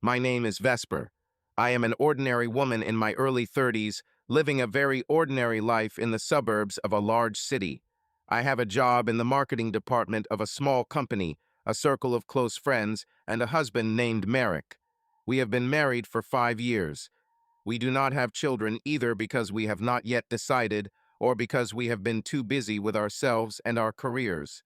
My name is Vesper. I am an ordinary woman in my early 30s, living a very ordinary life in the suburbs of a large city. I have a job in the marketing department of a small company, a circle of close friends, and a husband named Merrick. We have been married for 5 years. We do not have children either because we have not yet decided or because we have been too busy with ourselves and our careers.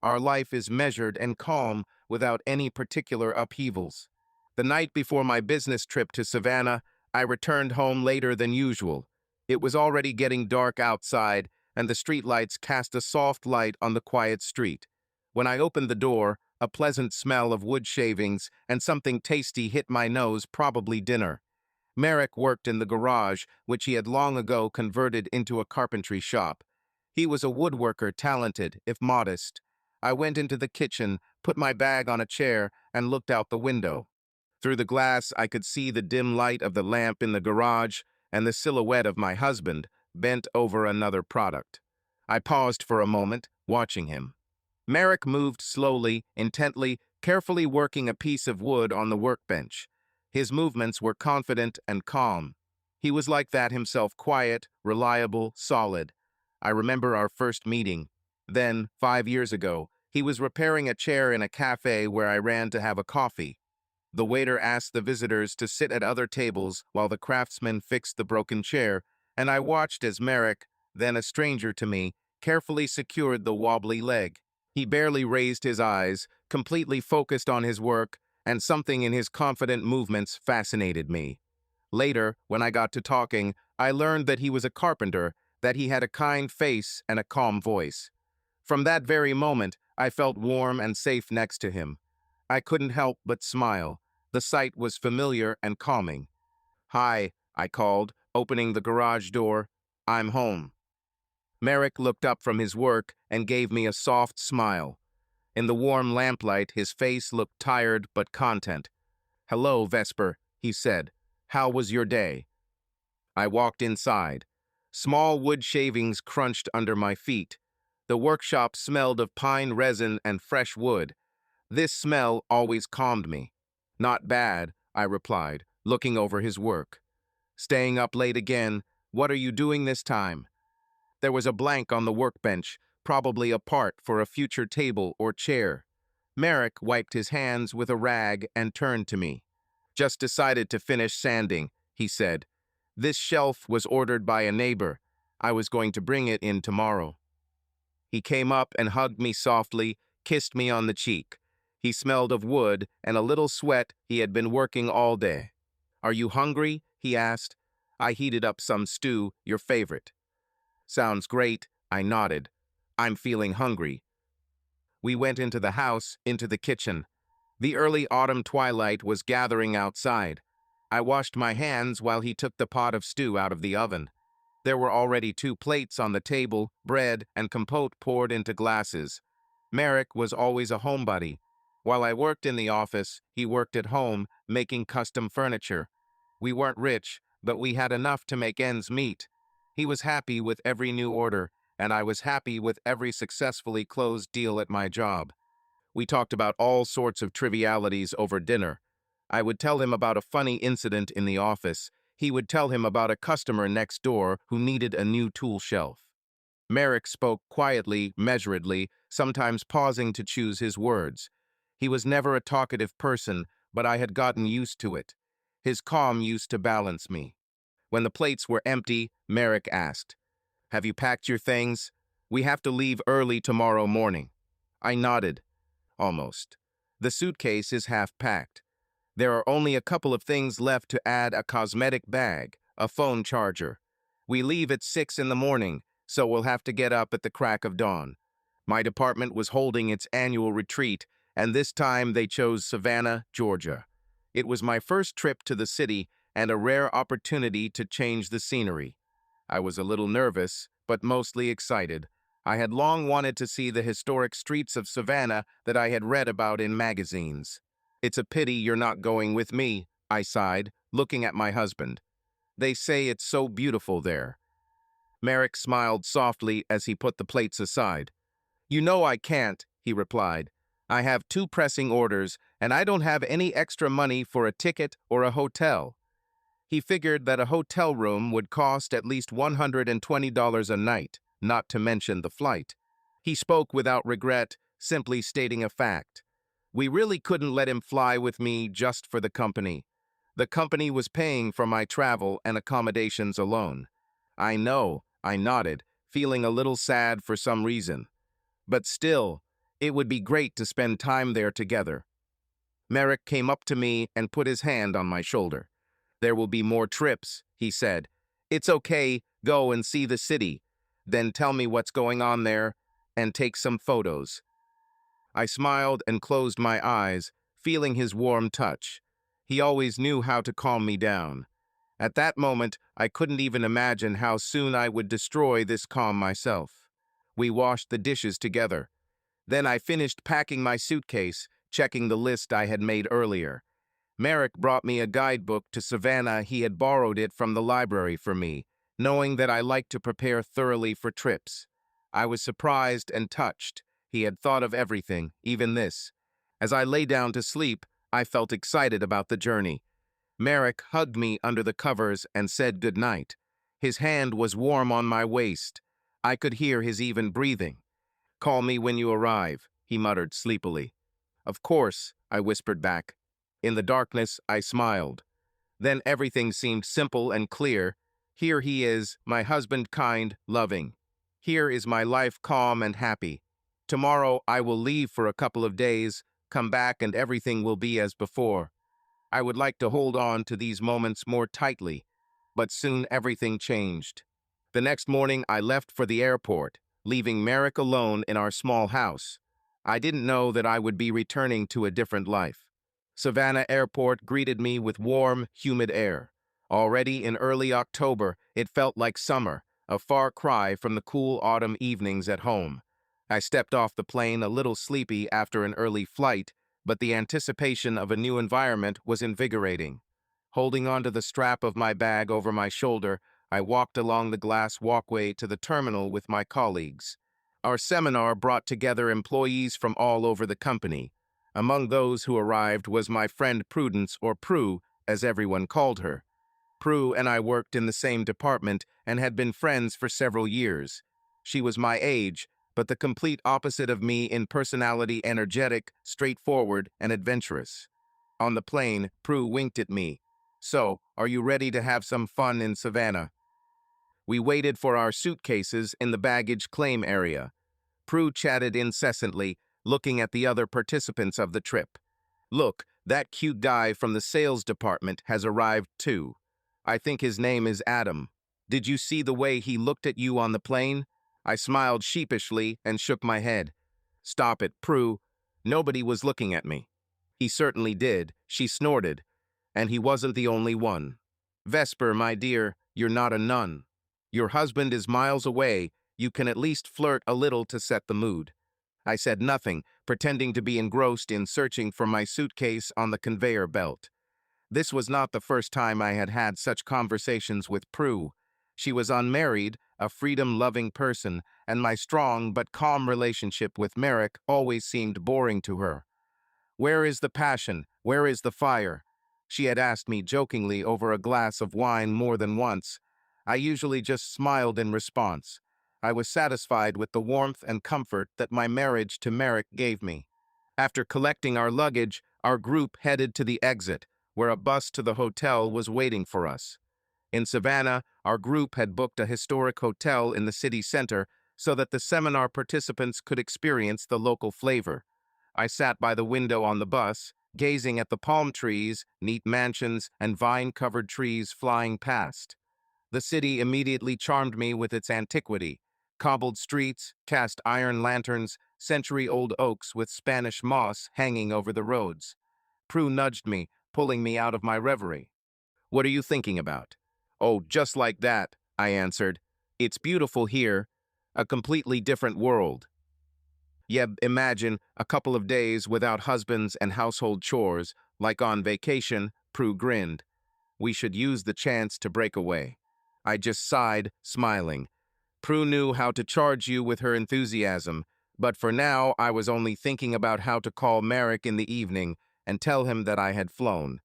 Our life is measured and calm without any particular upheavals. The night before my business trip to Savannah, I returned home later than usual. It was already getting dark outside, and the streetlights cast a soft light on the quiet street. When I opened the door, a pleasant smell of wood shavings and something tasty hit my nose, probably dinner. Merrick worked in the garage, which he had long ago converted into a carpentry shop. He was a woodworker, talented, if modest. I went into the kitchen, put my bag on a chair, and looked out the window. Through the glass, I could see the dim light of the lamp in the garage and the silhouette of my husband, bent over another product. I paused for a moment, watching him. Merrick moved slowly, intently, carefully working a piece of wood on the workbench. His movements were confident and calm. He was like that himself, quiet, reliable, solid. I remember our first meeting. Then, 5 years ago, he was repairing a chair in a cafe where I ran to have a coffee. The waiter asked the visitors to sit at other tables while the craftsman fixed the broken chair, and I watched as Merrick, then a stranger to me, carefully secured the wobbly leg. He barely raised his eyes, completely focused on his work, and something in his confident movements fascinated me. Later, when I got to talking, I learned that he was a carpenter, that he had a kind face and a calm voice. From that very moment, I felt warm and safe next to him. I couldn't help but smile. The sight was familiar and calming. "Hi," I called, opening the garage door. "I'm home." Merrick looked up from his work and gave me a soft smile. In the warm lamplight, his face looked tired but content. "Hello, Vesper," he said. "How was your day?" I walked inside. Small wood shavings crunched under my feet. The workshop smelled of pine resin and fresh wood. This smell always calmed me. "Not bad," I replied, looking over his work. "Staying up late again. What are you doing this time?" There was a blank on the workbench, probably a part for a future table or chair. Merrick wiped his hands with a rag and turned to me. "Just decided to finish sanding," he said. "This shelf was ordered by a neighbor. I was going to bring it in tomorrow." He came up and hugged me softly, kissed me on the cheek. He smelled of wood and a little sweat. He had been working all day. "Are you hungry?" he asked. "I heated up some stew, your favorite." "Sounds great," I nodded. "I'm feeling hungry." We went into the house, into the kitchen. The early autumn twilight was gathering outside. I washed my hands while he took the pot of stew out of the oven. There were already 2 plates on the table, bread and compote poured into glasses. Merrick was always a homebody. While I worked in the office, he worked at home, making custom furniture. We weren't rich, but we had enough to make ends meet. He was happy with every new order, and I was happy with every successfully closed deal at my job. We talked about all sorts of trivialities over dinner. I would tell him about a funny incident in the office. He would tell him about a customer next door who needed a new tool shelf. Merrick spoke quietly, measuredly, sometimes pausing to choose his words. He was never a talkative person, but I had gotten used to it. His calm used to balance me. When the plates were empty, Merrick asked, "Have you packed your things? We have to leave early tomorrow morning." I nodded. "Almost. The suitcase is half packed. There are only a couple of things left to add: a cosmetic bag, a phone charger. We leave at 6 in the morning, so we'll have to get up at the crack of dawn." My department was holding its annual retreat, and this time they chose Savannah, Georgia. It was my first trip to the city and a rare opportunity to change the scenery. I was a little nervous, but mostly excited. I had long wanted to see the historic streets of Savannah that I had read about in magazines. "It's a pity you're not going with me," I sighed, looking at my husband. "They say it's so beautiful there." Merrick smiled softly as he put the plates aside. "You know I can't," he replied. "I have 2 pressing orders, and I don't have any extra money for a ticket or a hotel. He figured that a hotel room would cost at least $120 a night, not to mention the flight. He spoke without regret, simply stating a fact. We really couldn't let him fly with me just for the company. The company was paying for my travel and accommodations alone. I know, I nodded, feeling a little sad for some reason. But still, it would be great to spend time there together. Merrick came up to me and put his hand on my shoulder. There will be more trips, he said. It's okay, go and see the city. Then tell me what's going on there, and take some photos. I smiled and closed my eyes, feeling his warm touch. He always knew how to calm me down. At that moment, I couldn't even imagine how soon I would destroy this calm myself. We washed the dishes together. Then I finished packing my suitcase, checking the list I had made earlier. Merrick brought me a guidebook to Savannah. He had borrowed it from the library for me, knowing that I liked to prepare thoroughly for trips. I was surprised and touched. He had thought of everything, even this. As I lay down to sleep, I felt excited about the journey. Merrick hugged me under the covers and said goodnight. His hand was warm on my waist. I could hear his even breathing. "Call me when you arrive," he muttered sleepily. "Of course," I whispered back. In the darkness, I smiled. Then everything seemed simple and clear. Here he is, my husband, kind, loving. Here is my life, calm and happy. Tomorrow I will leave for a couple of days, come back, and everything will be as before. I would like to hold on to these moments more tightly, but soon everything changed. The next morning I left for the airport, leaving Merrick alone in our small house. I didn't know that I would be returning to a different life. Savannah Airport greeted me with warm, humid air. Already in early October, it felt like summer, a far cry from the cool autumn evenings at home. I stepped off the plane a little sleepy after an early flight, but the anticipation of a new environment was invigorating. Holding onto the strap of my bag over my shoulder, I walked along the glass walkway to the terminal with my colleagues. Our seminar brought together employees from all over the company. Among those who arrived was my friend Prudence, or Prue, as everyone called her. Prue and I worked in the same department and had been friends for several years. She was my age, but the complete opposite of me in personality: energetic, straightforward, and adventurous. On the plane, Prue winked at me. "So, are you ready to have some fun in Savannah?" We waited for our suitcases in the baggage claim area. Prue chatted incessantly, looking at the other participants of the trip. "Look, that cute guy from the sales department has arrived too. I think his name is Adam. Did you see the way he looked at you on the plane?" I smiled sheepishly and shook my head. "Stop it, Prue. Nobody was looking at me." "He certainly did," she snorted. "And he wasn't the only one. Vesper, my dear, you're not a nun. Your husband is miles away. You can at least flirt a little to set the mood." I said nothing, pretending to be engrossed in searching for my suitcase on the conveyor belt. This was not the first time I had had such conversations with Prue. She was unmarried, a freedom-loving person, and my strong but calm relationship with Merrick always seemed boring to her. "Where is the passion? Where is the fire?" she had asked me jokingly over a glass of wine more than once. I usually just smiled in response. I was satisfied with the warmth and comfort that my marriage to Merrick gave me. After collecting our luggage, our group headed to the exit, where a bus to the hotel was waiting for us. In Savannah, our group had booked a historic hotel in the city center so that the seminar participants could experience the local flavor. I sat by the window on the bus, gazing at the palm trees, neat mansions, and vine-covered trees flying past. The city immediately charmed me with its antiquity: cobbled streets, cast iron lanterns, century-old oaks with Spanish moss hanging over the roads. Prue nudged me, pulling me out of my reverie. "What are you thinking about?" "Oh, just like that," I answered. "It's beautiful here, a completely different world." "Yeah, imagine a couple of days without husbands and household chores, like on vacation," Prue grinned. "We should use the chance to break away." I just sighed, smiling. Prue knew how to charge you with her enthusiasm, but for now I was only thinking about how to call Merrick in the evening and tell him that I had flown.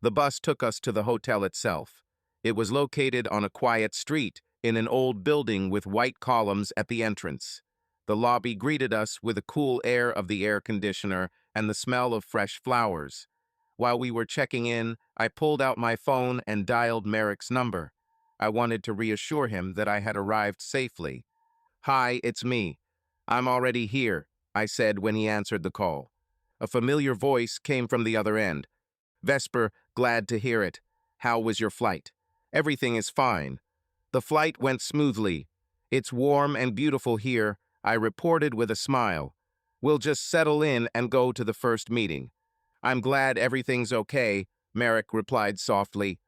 The bus took us to the hotel itself. It was located on a quiet street in an old building with white columns at the entrance. The lobby greeted us with a cool air of the air conditioner and the smell of fresh flowers. While we were checking in, I pulled out my phone and dialed Merrick's number. I wanted to reassure him that I had arrived safely. "Hi, it's me. I'm already here," I said when he answered the call. A familiar voice came from the other end. "Vesper, glad to hear it. How was your flight?" "Everything is fine." "The flight went smoothly. It's warm and beautiful here," I reported with a smile. "We'll just settle in and go to the first meeting." "I'm glad everything's okay," Merrick replied softly.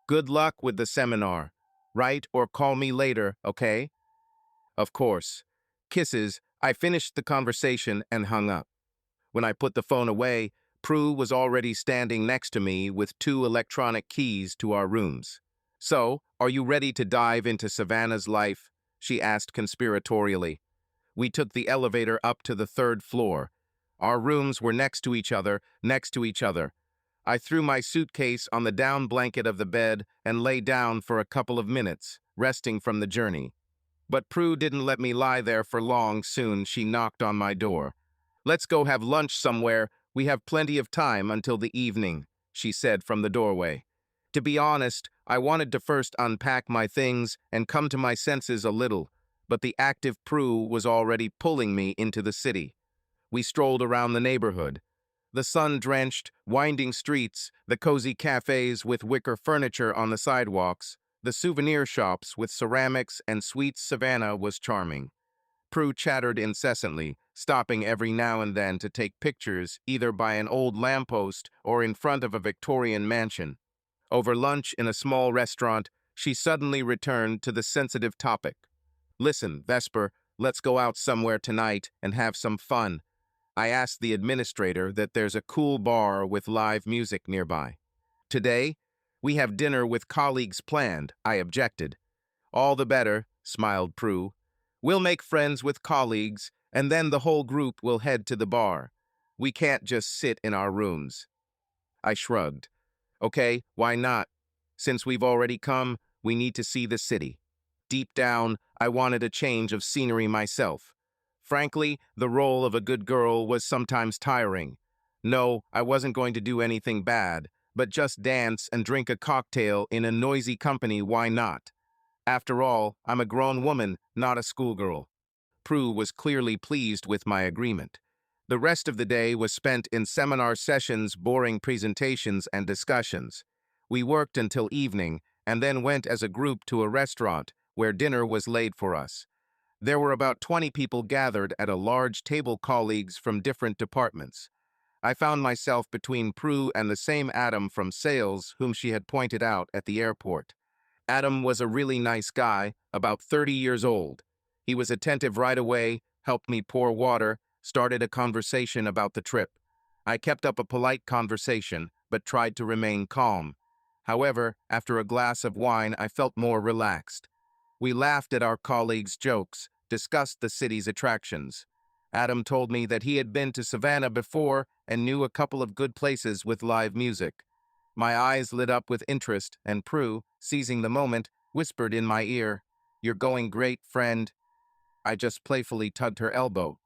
"Good luck with the seminar. Write or call me later, okay?" "Of course." Kisses, I finished the conversation and hung up. When I put the phone away, Prue was already standing next to me with 2 electronic keys to our rooms. "So, are you ready to dive into Savannah's life?" she asked conspiratorially. We took the elevator up to the 3rd floor. Our rooms were next to each other. I threw my suitcase on the down blanket of the bed and lay down for a couple of minutes, resting from the journey. But Prue didn't let me lie there for long. Soon she knocked on my door. "Let's go have lunch somewhere. We have plenty of time until the evening," she said from the doorway. To be honest, I wanted to first unpack my things and come to my senses a little, but the active Prue was already pulling me into the city. We strolled around the neighborhood. The sun-drenched, winding streets, the cozy cafes with wicker furniture on the sidewalks, the souvenir shops with ceramics and sweets. Savannah was charming. Prue chattered incessantly, stopping every now and then to take pictures either by an old lamppost or in front of a Victorian mansion. Over lunch in a small restaurant, she suddenly returned to the sensitive topic. "Listen, Vesper, let's go out somewhere tonight and have some fun. I asked the administrator that there's a cool bar with live music nearby." "Today? We have dinner with colleagues planned," I objected. "All the better," smiled Prue. "We'll make friends with colleagues, and then the whole group will head to the bar. We can't just sit in our rooms." I shrugged. "Okay, why not? Since we've already come, we need to see the city." Deep down, I wanted a change of scenery myself. Frankly, the role of a good girl was sometimes tiring. No, I wasn't going to do anything bad, but just dance and drink a cocktail in a noisy company. Why not? After all, I'm a grown woman, not a schoolgirl. Prue was clearly pleased with my agreement. The rest of the day was spent in seminar sessions, boring presentations, and discussions. We worked until evening, and then went as a group to a restaurant where dinner was laid for us. There were about 20 people gathered at a large table, colleagues from different departments. I found myself between Prue and the same Adam from sales whom she had pointed out at the airport. Adam was a really nice guy, about 30 years old. He was attentive right away, helped me pour water, started a conversation about the trip. I kept up a polite conversation, but tried to remain calm. However, after a glass of wine, I felt more relaxed. We laughed at our colleagues' jokes, discussed the city's attractions. Adam told me that he had been to Savannah before and knew a couple of good places with live music. My eyes lit up with interest, and Prue, seizing the moment, whispered in my ear, "You're going great, friend." I just playfully tugged her elbow.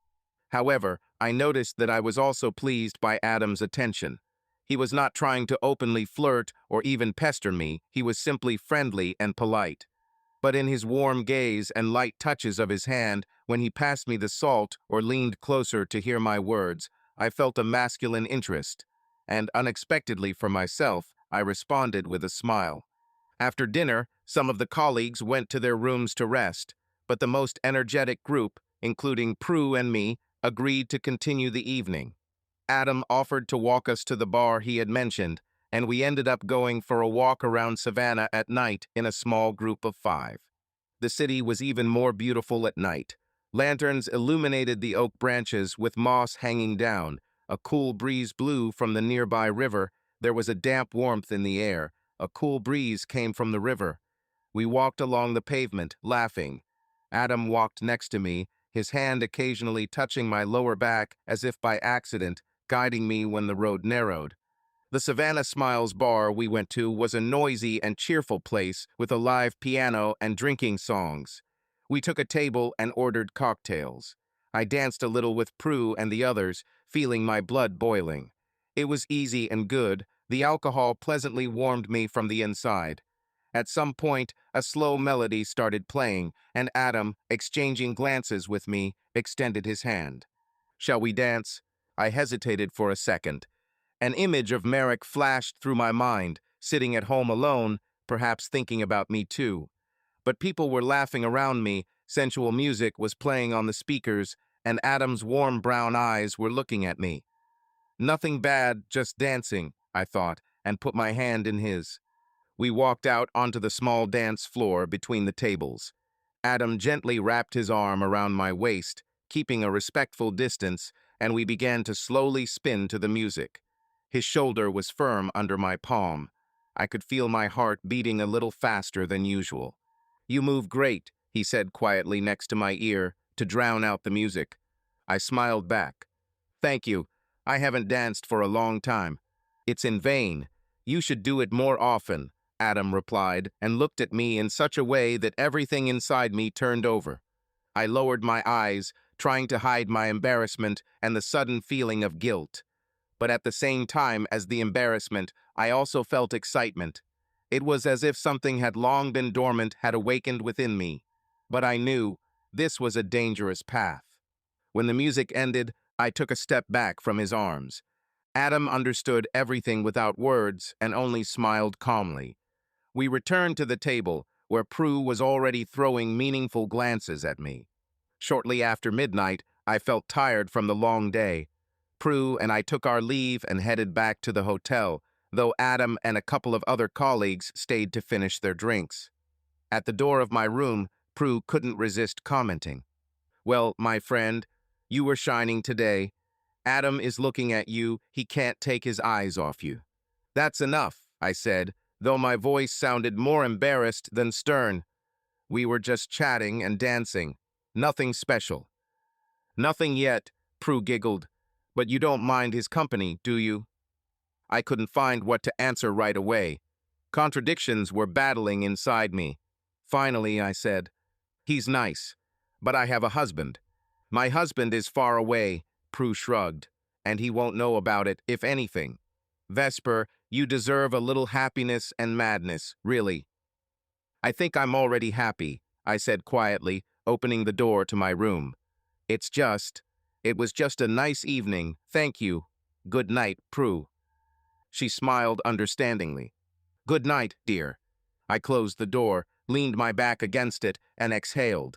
However, I noticed that I was also pleased by Adam's attention. He was not trying to openly flirt or even pester me. He was simply friendly and polite. But in his warm gaze and light touches of his hand, when he passed me the salt or leaned closer to hear my words, I felt a masculine interest. And unexpectedly for myself, I responded with a smile. After dinner, some of the colleagues went to their rooms to rest, but the most energetic group, including Prue and me, agreed to continue the evening. Adam offered to walk us to the bar he had mentioned, and we ended up going for a walk around Savannah at night in a small group of 5. The city was even more beautiful at night. Lanterns illuminated the oak branches with moss hanging down. A cool breeze blew from the nearby river. There was a damp warmth in the air. A cool breeze came from the river. We walked along the pavement, laughing. Adam walked next to me, his hand occasionally touching my lower back as if by accident, guiding me when the road narrowed. The Savannah Smiles bar we went to was a noisy and cheerful place with a live piano and drinking songs. We took a table and ordered cocktails. I danced a little with Prue and the others, feeling my blood boiling. It was easy and good. The alcohol pleasantly warmed me from the inside. At some point, a slow melody started playing, and Adam, exchanging glances with me, extended his hand. "Shall we dance?" I hesitated for a second. An image of Merrick flashed through my mind, sitting at home alone, perhaps thinking about me too. But people were laughing around me, sensual music was playing on the speakers, and Adam's warm brown eyes were looking at me. Nothing bad, just dancing, I thought, and put my hand in his. We walked out onto the small dance floor between the tables. Adam gently wrapped his arm around my waist, keeping a respectful distance, and we began to slowly spin to the music. His shoulder was firm under my palm. I could feel my heart beating a little faster than usual. "You move great," he said quietly next to my ear, to drown out the music. I smiled back. "Thank you. I haven't danced for a long time." "It's in vain. You should do it more often," Adam replied, and looked at me in such a way that everything inside me turned over. I lowered my eyes, trying to hide my embarrassment and the sudden feeling of guilt. But at the same time as the embarrassment, I also felt excitement. It was as if something had long been dormant had awakened within me. But I knew this was a dangerous path. When the music ended, I took a step back from his arms. Adam understood everything without words and only smiled calmly. We returned to the table, where Prue was already throwing meaningful glances at me. Shortly after midnight, I felt tired from the long day. Prue and I took our leave and headed back to the hotel, though Adam and a couple of other colleagues stayed to finish their drinks. At the door of my room, Prue couldn't resist commenting. "Well, my friend, you were shining today. Adam is looking at you, he can't take his eyes off you." "That's enough," I said, though my voice sounded more embarrassed than stern. "We were just chatting and dancing. Nothing special." "Nothing yet," Prue giggled. "But you don't mind his company, do you?" I couldn't find what to answer right away. Contradictions were battling inside me. Finally, I said, "He's nice, but I have a husband." "My husband is far away," Prue shrugged, "and he won't know about it, if anything. Vesper, you deserve a little happiness and madness, really." "I think I'm already happy," I said quietly, opening the door to my room. It was just a nice evening, thank you. Good night, Prue." She smiled understandingly. "Good night, dear." I closed the door, leaned my back against it, and exhaled.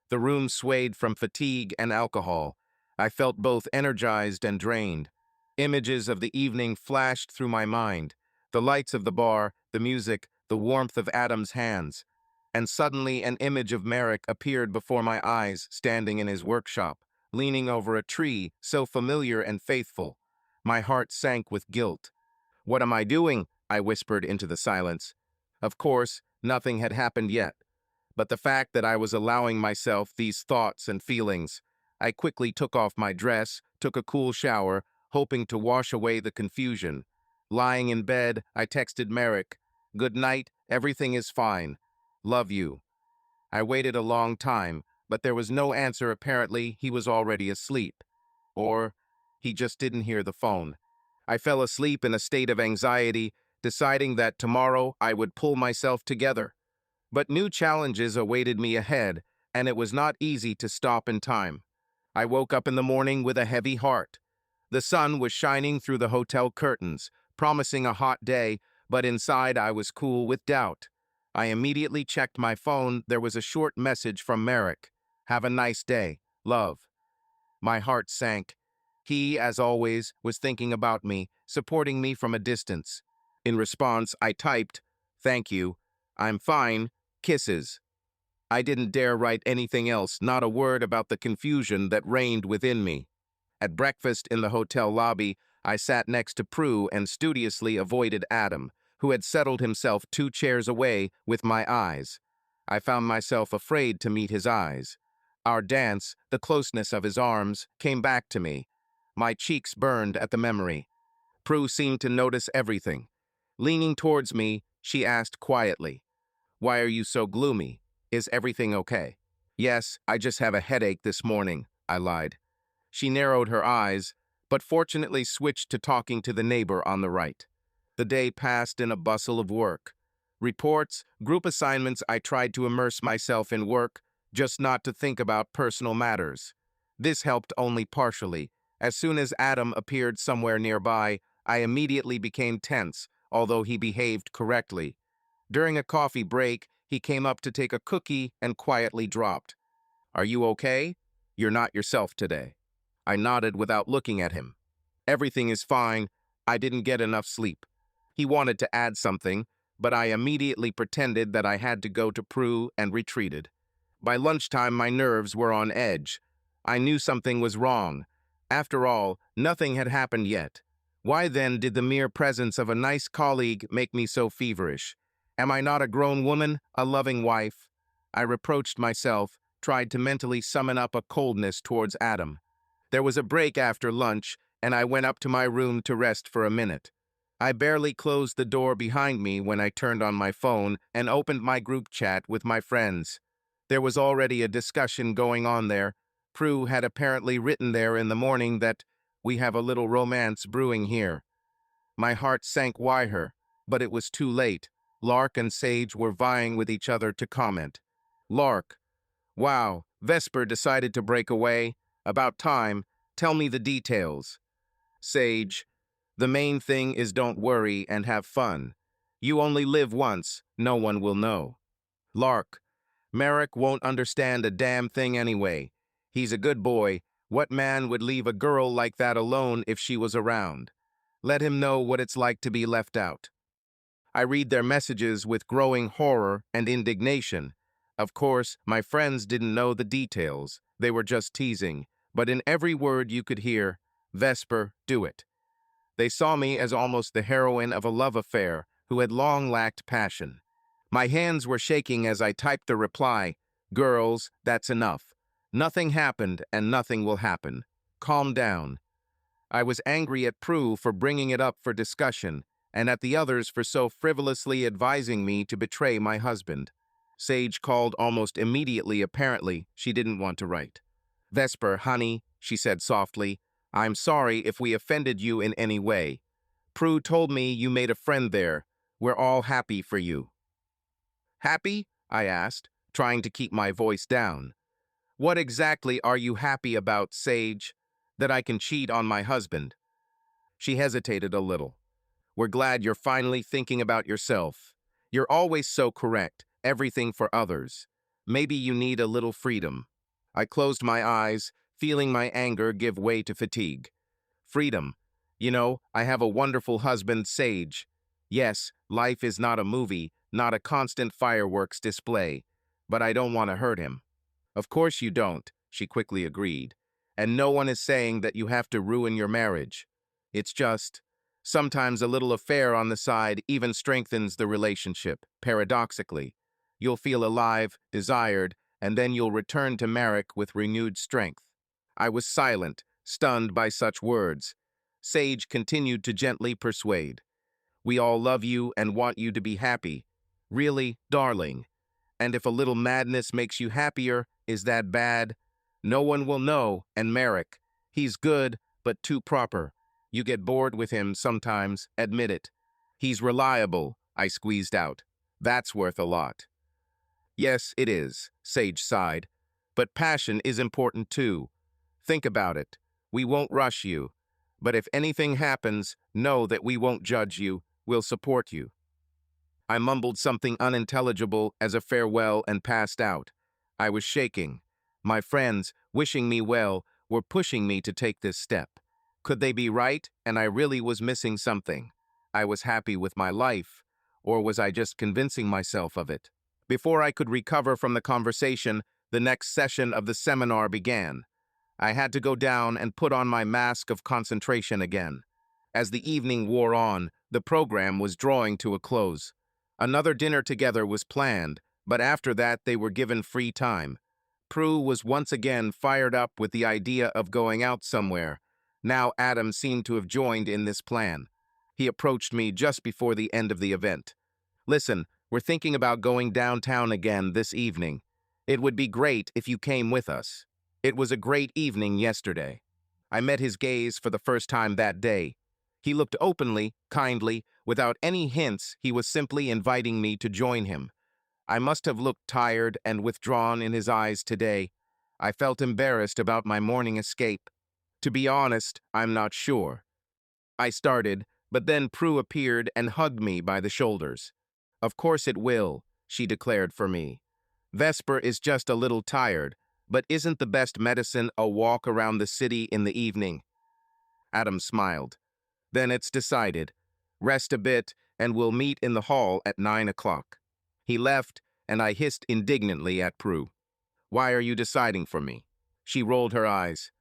The room swayed from fatigue and alcohol. I felt both energized and drained. Images of the evening flashed through my mind. The lights of the bar, the music, the warmth of Adam's hands. And suddenly an image of Merrick appeared before my eyes, standing in his workshop, leaning over a tree, so familiar and faithful. My heart sank with guilt. "What am I doing?" I whispered into the silence. Of course, nothing had happened yet. But the fact that I was allowing myself these thoughts and feelings. I quickly took off my dress, took a cool shower, hoping to wash away the confusion. Lying in bed, I texted Merrick, "Good night, everything is fine. Love you." I waited a long time, but there was no answer. Apparently, he was already asleep. Or he just didn't hear the phone. I fell asleep in a state of anxiety, deciding that tomorrow I would pull myself together. But new challenges awaited me ahead, and it was not easy to stop in time. I woke up in the morning with a heavy heart. The sun was shining through the hotel curtains, promising a hot day, but inside I was cool with doubt. I immediately checked my phone. There was a short message from Merrick. "Have a nice day. Love." My heart sank. He, as always, was thinking about me, supporting me from a distance. In response, I typed, "Thank you. I'm fine. Kisses." I didn't dare write anything else, not a word about the confusion that reigned within me. At breakfast in the hotel lobby, I sat next to Prue and studiously avoided Adam, who had settled himself 2 chairs away with my eyes. I found myself afraid to meet his eyes. Our dance, the closeness of his arms, came back to me. My cheeks burned at the memory. Prue seemed to notice everything. Leaning towards me, she asked quietly, "Why are you so gloomy? Is everything okay?" "Yes, I just have a headache this morning," I lied. She narrowed her eyes, but fortunately switched to talking to the neighbor on the right. The day passed in a bustle of work. Reports, group assignments. I tried to immerse myself in work, just not to think about personal matters. This helped only partially. As soon as Adam appeared somewhere nearby, I immediately became tense, although he behaved correctly. During a coffee break, he came up to take a cookie and quietly dropped, "Are you okay? You're not yourself today." I nodded without looking at him. "Everything is fine. I didn't get enough sleep." He wanted to add something, but I immediately pretended that I had to go to Prue and retreated. By lunchtime, my nerves were on edge. I knew something was wrong. After all, nothing had happened yet. Why then did the mere presence of a nice colleague make me so feverish? Am I not a grown woman, a loving wife? I reproached myself, tried to mentally summon up a coldness towards Adam. There was a break after lunch, and I went up to my room to rest for a minute. I barely closed the door behind me when I turned on my phone and opened my group chat with my friends. There was already a discussion going on there. Prue had apparently written there in the morning that "we have a little romance brewing here." My heart sank why her, but it was too late. Lark and Sage were vying with each other to comment. Lark: "Wow, Vesper decided to break away. About time. Tell me the details." Sage: "The main thing is don't worry and have fun. You only live once, no one will know." Lark: "Merrick won't understand a damn thing anyway. He's a good boy. What man would leave a girl like that alone if she was around? Let him know what it's like to be left out." I read their messages with growing horror and indignation. Of course, my friends didn't know the details. They were just teasing. But in every word you could hear, "Vesper, do it." They saw me as almost the heroine of a love affair who had long lacked passion. My hands were shaking as I typed the reply, "Girls, that's enough. Nothing happened and nothing will happen. Calm down." I was angry at Prue for bringing it up for discussion, and at the others for so frivolously advising me to betray my husband. Sage called almost immediately. Apparently, she didn't want to write. "Vesper, honey," she said softly, "I'm sorry if we offended you in any way. Prue told me you made a friend there. We're all happy for you." "Happy?" I asked, trying to keep my voice down. "What exactly are you happy about, Sage? That I can cheat on my husband?" She hesitated a little. "We're glad you're finally thinking about yourself. You're always so correct, everything for others. Maybe you need a little freedom." I closed my eyes, feeling my anger give way to fatigue. "Freedom. You know, I have a wonderful husband, Sage. Yes, life is not a movie, not a constant fireworks display, but I don't want to hurt him." "Of course you don't," she quickly agreed. "And no one is saying that you have to ruin your marriage. It's just, sometimes a little affair on the side even strengthens the relationship, paradoxically. You'll feel alive, desired, and then you'll return to Marek with renewed strength." I was silent, stunned by such words. Sage continued to gently persuade. "We all love you and want you to be happy. Really, darling. And if a little madness makes you happier, is that bad? No one will know, and Merrick, he's good, but too proper. You get bored with him sometimes, admit it. He's reliable," I squeezed out. "That's worth a lot." "Yes, it is," Sage sighed. "But passion is important too. Think about it. We won't rush you. But if anything happens, know that we won't judge you. We'll support you." I mumbled something unintelligible as a farewell and passed out. I was shaking. My friends, wishing me well, were pushing me to take this step. Could they be right, and I really was missing something? I was happy with my life, or was I just convincing myself of it? Before I could recover from the conversation, the next session of the seminar began. I had to go down and put on my mask of concentration again. As the evening wore on, the program was drawing to a close. Another dinner together was planned, but after that they were given free time. Prue was once again fired up with the idea of going out somewhere. Now Adam seemed to have joined in this plan. He approached me just before the end of the event. Listen, we're thinking about going downtown again this evening. It would be great if you came with us. It was a great evening yesterday. I met his gaze for the first time that day. He looked openly, kindly, without any hints. He was simply inviting me to join him. I must have looked tired and withdrawn in his eyes today. I felt embarrassed about my morning escape. To be honest, I'm not sure. I started, but then Prue appeared and hugged me by the shoulders. Of course it will, she declared for me. Vesper is just a little tired, but isn't the best medicine a walk around the city in the evening? Adam smiled. Then it's decided. Rest a bit, and we'll meet in the hall at 9 o'clock. He left, and I hissed indignantly at Prue. Why are you deciding for me? She rolled her eyes.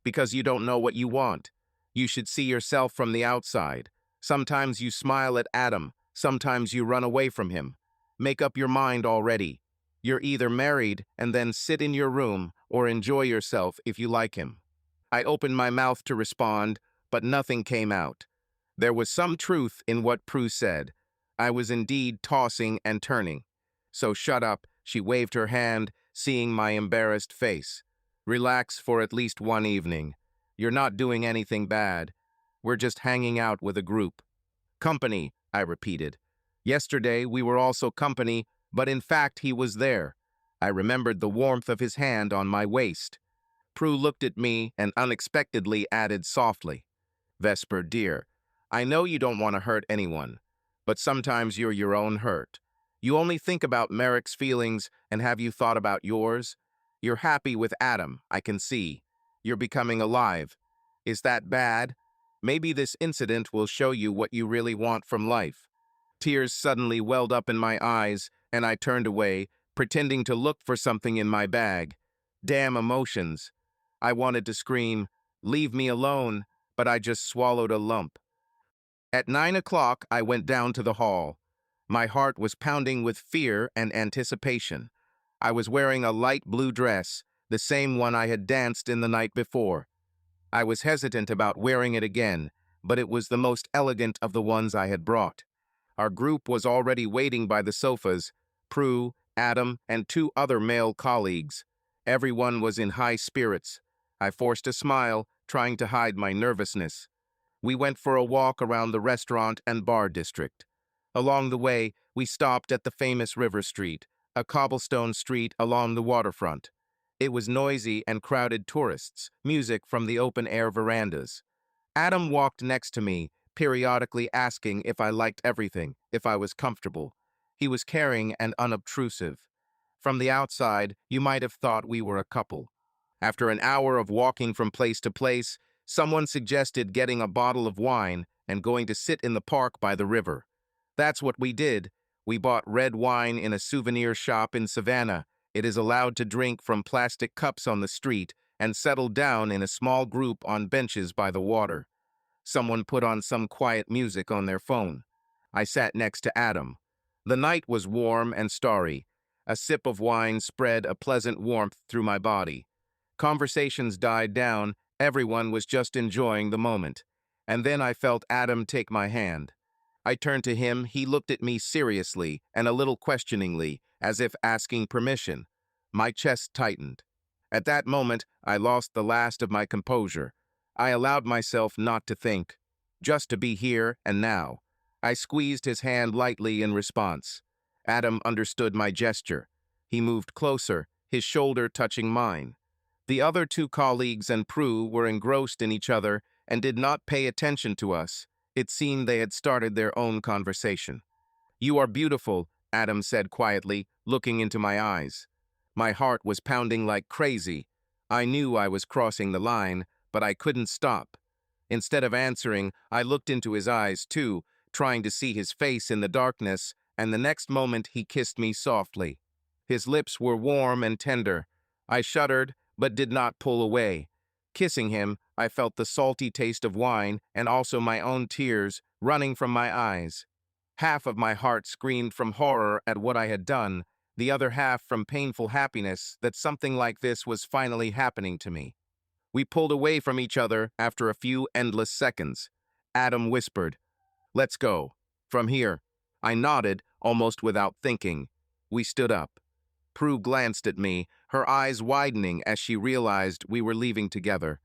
Because you don't know what you want. You should see yourself from the outside. Sometimes you smile at Adam, sometimes you run away from him. Make up your mind already. You're either married and then sit in your room or enjoy yourself if you like him. I opened my mouth to respond, but nothing came out. There was some truth in what Prue said. I was indeed tossing and turning. So shut up, she waved her hand, seeing my embarrassed face. Relax for at least one evening. You're not doing anything bad. We're just hanging out with a group. Company, I repeated. Yesterday we were also company, but in fact he was there. I remembered the warmth of his hand on my waist. Prue looked at me and unexpectedly added softly, Vesper, dear, I know you don't want to hurt anyone, but sometimes you're your own hurt. You only think about Merrick's feelings, and have you thought about yours? You're happy with Adam, I can see. You're becoming alive. Is that bad? Maybe this incident will show you what you really want from life. Tears suddenly welled up in my eyes, and I turned away, pretending to look for something in my bag. Damn emotions. I wanted to scream, leave me alone, but I just swallowed a lump. At 9 o'clock, I went down to the hall. My heart was pounding with fear and anticipation. I was wearing a light blue dress, the same one I had danced in the night before. I was hesitant about wearing it again, but it was the most elegant of the ones I had brought. Our group was already waiting by the sofas, Prue, Adam, and two other male colleagues. Everyone was in high spirits. I forced a smile, trying to hide my nervousness. We went for a walk around the restaurant and bar district. Along the way, we stopped at the famous River Street, a cobblestone street along the waterfront. It was noisy and crowded tourists, music from the open-air verandas. Adam walked next to me, periodically asking if I liked everything, if I was comfortable. He was caring and unobtrusive. From the outside, you might have thought we were a couple. After an hour of walking from place to place, someone suggested getting a bottle of wine and going to sit in the park by the river. That's what we did. We bought red wine in a souvenir shop in Savannah. It is allowed to drink from plastic cups on the street and settled down in a small group on benches by the water. Someone put on some quiet music on their phone. I sat next to Adam. The night was warm and starry. A sip of wine spread a pleasant warmth through my body. Conversations died down. Everyone was just enjoying the moment. And then I felt Adam take my hand. I turned to him. He looked at me seriously and a little questioningly, as if asking permission. My chest tightened. At that moment, I lost the last of my composure. I allowed myself not to think, just to be here and now. I squeezed his hand lightly in response. Adam understood my gesture. He moved closer, his shoulder touching mine. The other two colleagues and Prue were engrossed in each other and did not pay attention to us. It seemed they had started their own conversation. You are beautiful, Adam said quietly, looking into my eyes. My heart was pounding like crazy. I knew I was crossing the line, but I couldn't stop. Instead of answering, I looked into his eyes too, trying to see his face in the darkness, and the next moment he kissed me softly. His lips were warm and tender. I shuddered, but did not pull away. Kissing him, I felt the salty taste of wine and also my own tears running from my eyes. Half of my heart screamed from horror at what I had done, the other half from painful happiness that something like this was finally happening to me. We pulled away from each other after a few endless seconds. Adam whispered, "Let's go. From here." I nodded, almost without thinking. We stood up. Prue glanced at me, her eyes widening as she realized we were leaving together.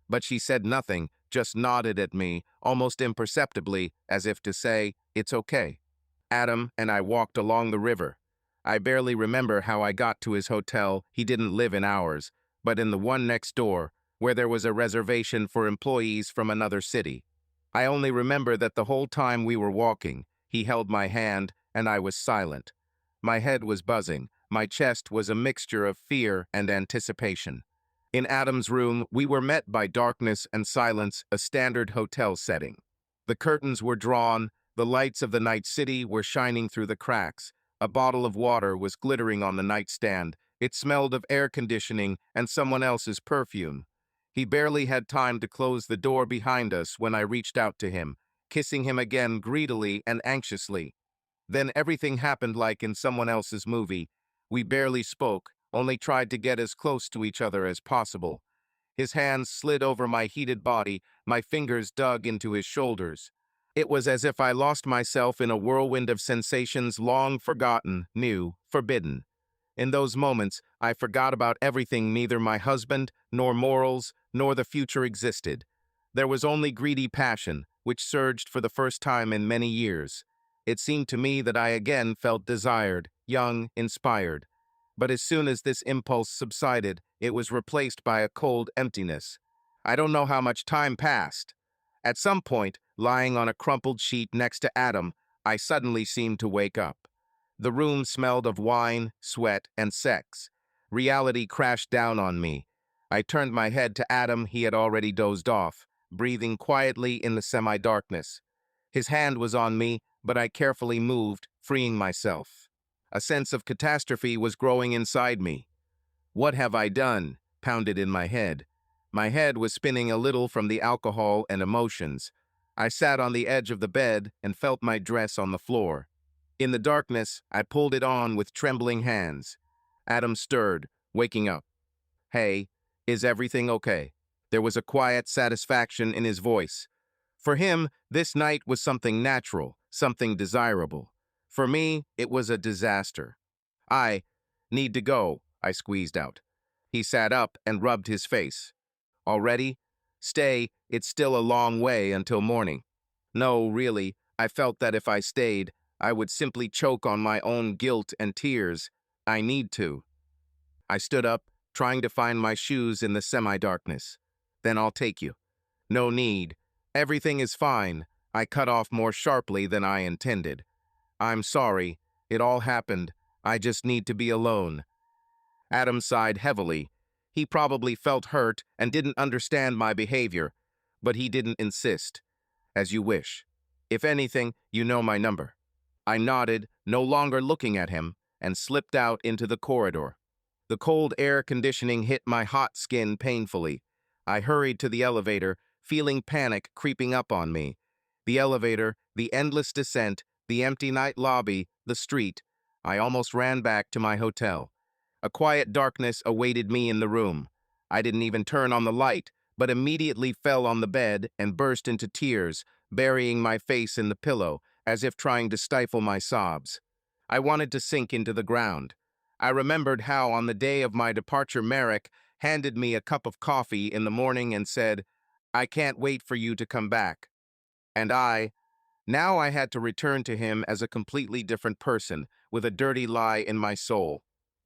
But she said nothing, just nodded at me, almost imperceptibly, as if to say, "It's okay." Adam and I walked along the river. I barely remember how I got to his hotel. He didn't live in ours, but in the one next door, where there was a reservation for employees from another city. I only remember that the whole time we were walking, he held my hand and I was silent. My head was buzzing. My chest was a mixture of fear and anticipation. In Adam's room, we were met by darkness and silence, a standard hotel setting. The curtains were drawn, the lights of the night city were shining through the cracks. A bottle of water was glittering on the nightstand. It smelled of air conditioning and someone else's perfume. He barely had time to close the door behind us when I reached out to him, kissing him again greedily and anxiously. Then everything happened like in someone else's movie. We barely spoke, only tried to get as close to each other as possible. His hands slid over my heated body, my fingers dug into his shoulders. It was as if I lost myself in a whirlwind of sensations long forgotten, new, forbidden. In those moments, I forgot about everything neither my husband, nor morals, nor the future existed. There was only greedy passion, which surged for the first time in many years. It seemed to me that I again felt desired, young, inspired. But as soon as this impulse subsided, it was replaced by a cold emptiness. I don't know how much time passed. At some point, lying on a crumpled sheet next to Adam, I suddenly seemed to wake up. The room smelled of wine, sweat, and sex. Reality crashed down on me. I turned my head to Adam. He had already dozed off, breathing quietly in the semi-darkness. His hand was on me, but I carefully moved, freeing myself. A sense of catastrophe was growing inside me. "What have I done?" pounded in my head. My head was spinning a little from the alcohol and emotions. I sat on the edge of the bed and felt my dress on the floor. In the darkness, I pulled it on with trembling hands. Adam stirred, waking up. "Hey, is everything okay?" There was a quiet satisfaction in his voice. For him, this night was something natural, something desirable. For me, it was a disaster. "I need to go," I squeezed out. He sat up and rubbed his face. "Already? Stay, it's still a long way until morning." No, really, I felt that if I stayed, I would simply choke on my own guilt and tears. I need to. I stood up, trying to find my shoes in the semi-darkness. "Then I'll take you." "No need. Everything is fine." I cut off more sharply than I intended. "I'm sorry. It all happened. I just need to be alone." Adam sighed heavily. He probably felt hurt and didn't understand my behavior, but he didn't insist. "As you wish. If anything, you know my number." I nodded, no longer looking at him, and slipped out into the corridor. The cold air conditioning hit my hot skin painfully. I hurried to the elevator, feeling panic creeping up on me. The elevator, the endless descent, the empty night lobby, the street. I almost ran back to my hotel. A quiet darkness awaited me in the room. I didn't even turn on the light, but immediately fell on the bed and burst into tears, burying my face in the pillow, as if trying to stifle my sobs. I wanted to sink into the ground. I remembered how on the day of my departure Merrick handed me a cup of coffee in the morning and said, "I can't wait for you to come back." And now I had to return to him as a completely different person, with a dirty lie in my soul.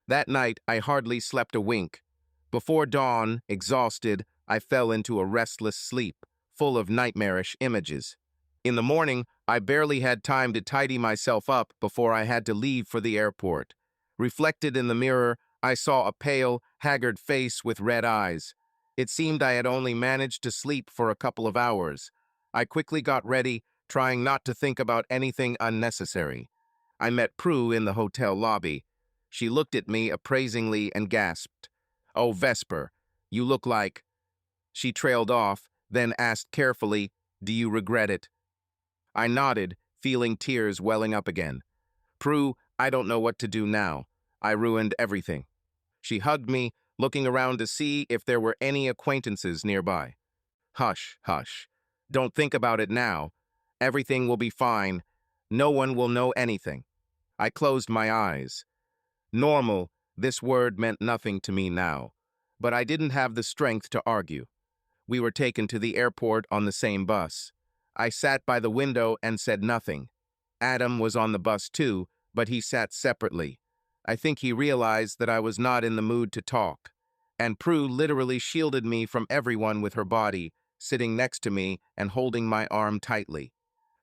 That night, I hardly slept a wink. Before dawn, exhausted, I fell into a restless sleep, full of nightmarish images. In the morning, I barely had time to tidy myself up before I had to leave for the airport. Reflected in the mirror, I saw a pale, haggard face with red eyes. It seemed I had only managed to sleep for a couple of hours. I quickly got ready, trying not to think about anything unnecessary. I met Prue in the hotel lobby. She looked at me appraisingly and gasped, "Oh, Vesper, you look like—" She trailed off, then asked carefully, "Do you regret it?" I nodded, feeling tears welling up again. "Prue, I don't know what to do now. I ruined everything." She hugged me, looking around to see if there were any acquaintances nearby. Hush, hush. Don't think about it now. Everything will be fine. No one will know anything. I closed my eyes. Normal, this word meant nothing to me now. But I didn't have the strength to argue. We were taken to the airport on the same bus. I sat by the window and said nothing. Adam was on the bus too, but he sat separately. I think he realized that I was not in the mood to talk. And Prue literally shielded me from everyone with her body, sitting next to me and holding my arm tightly.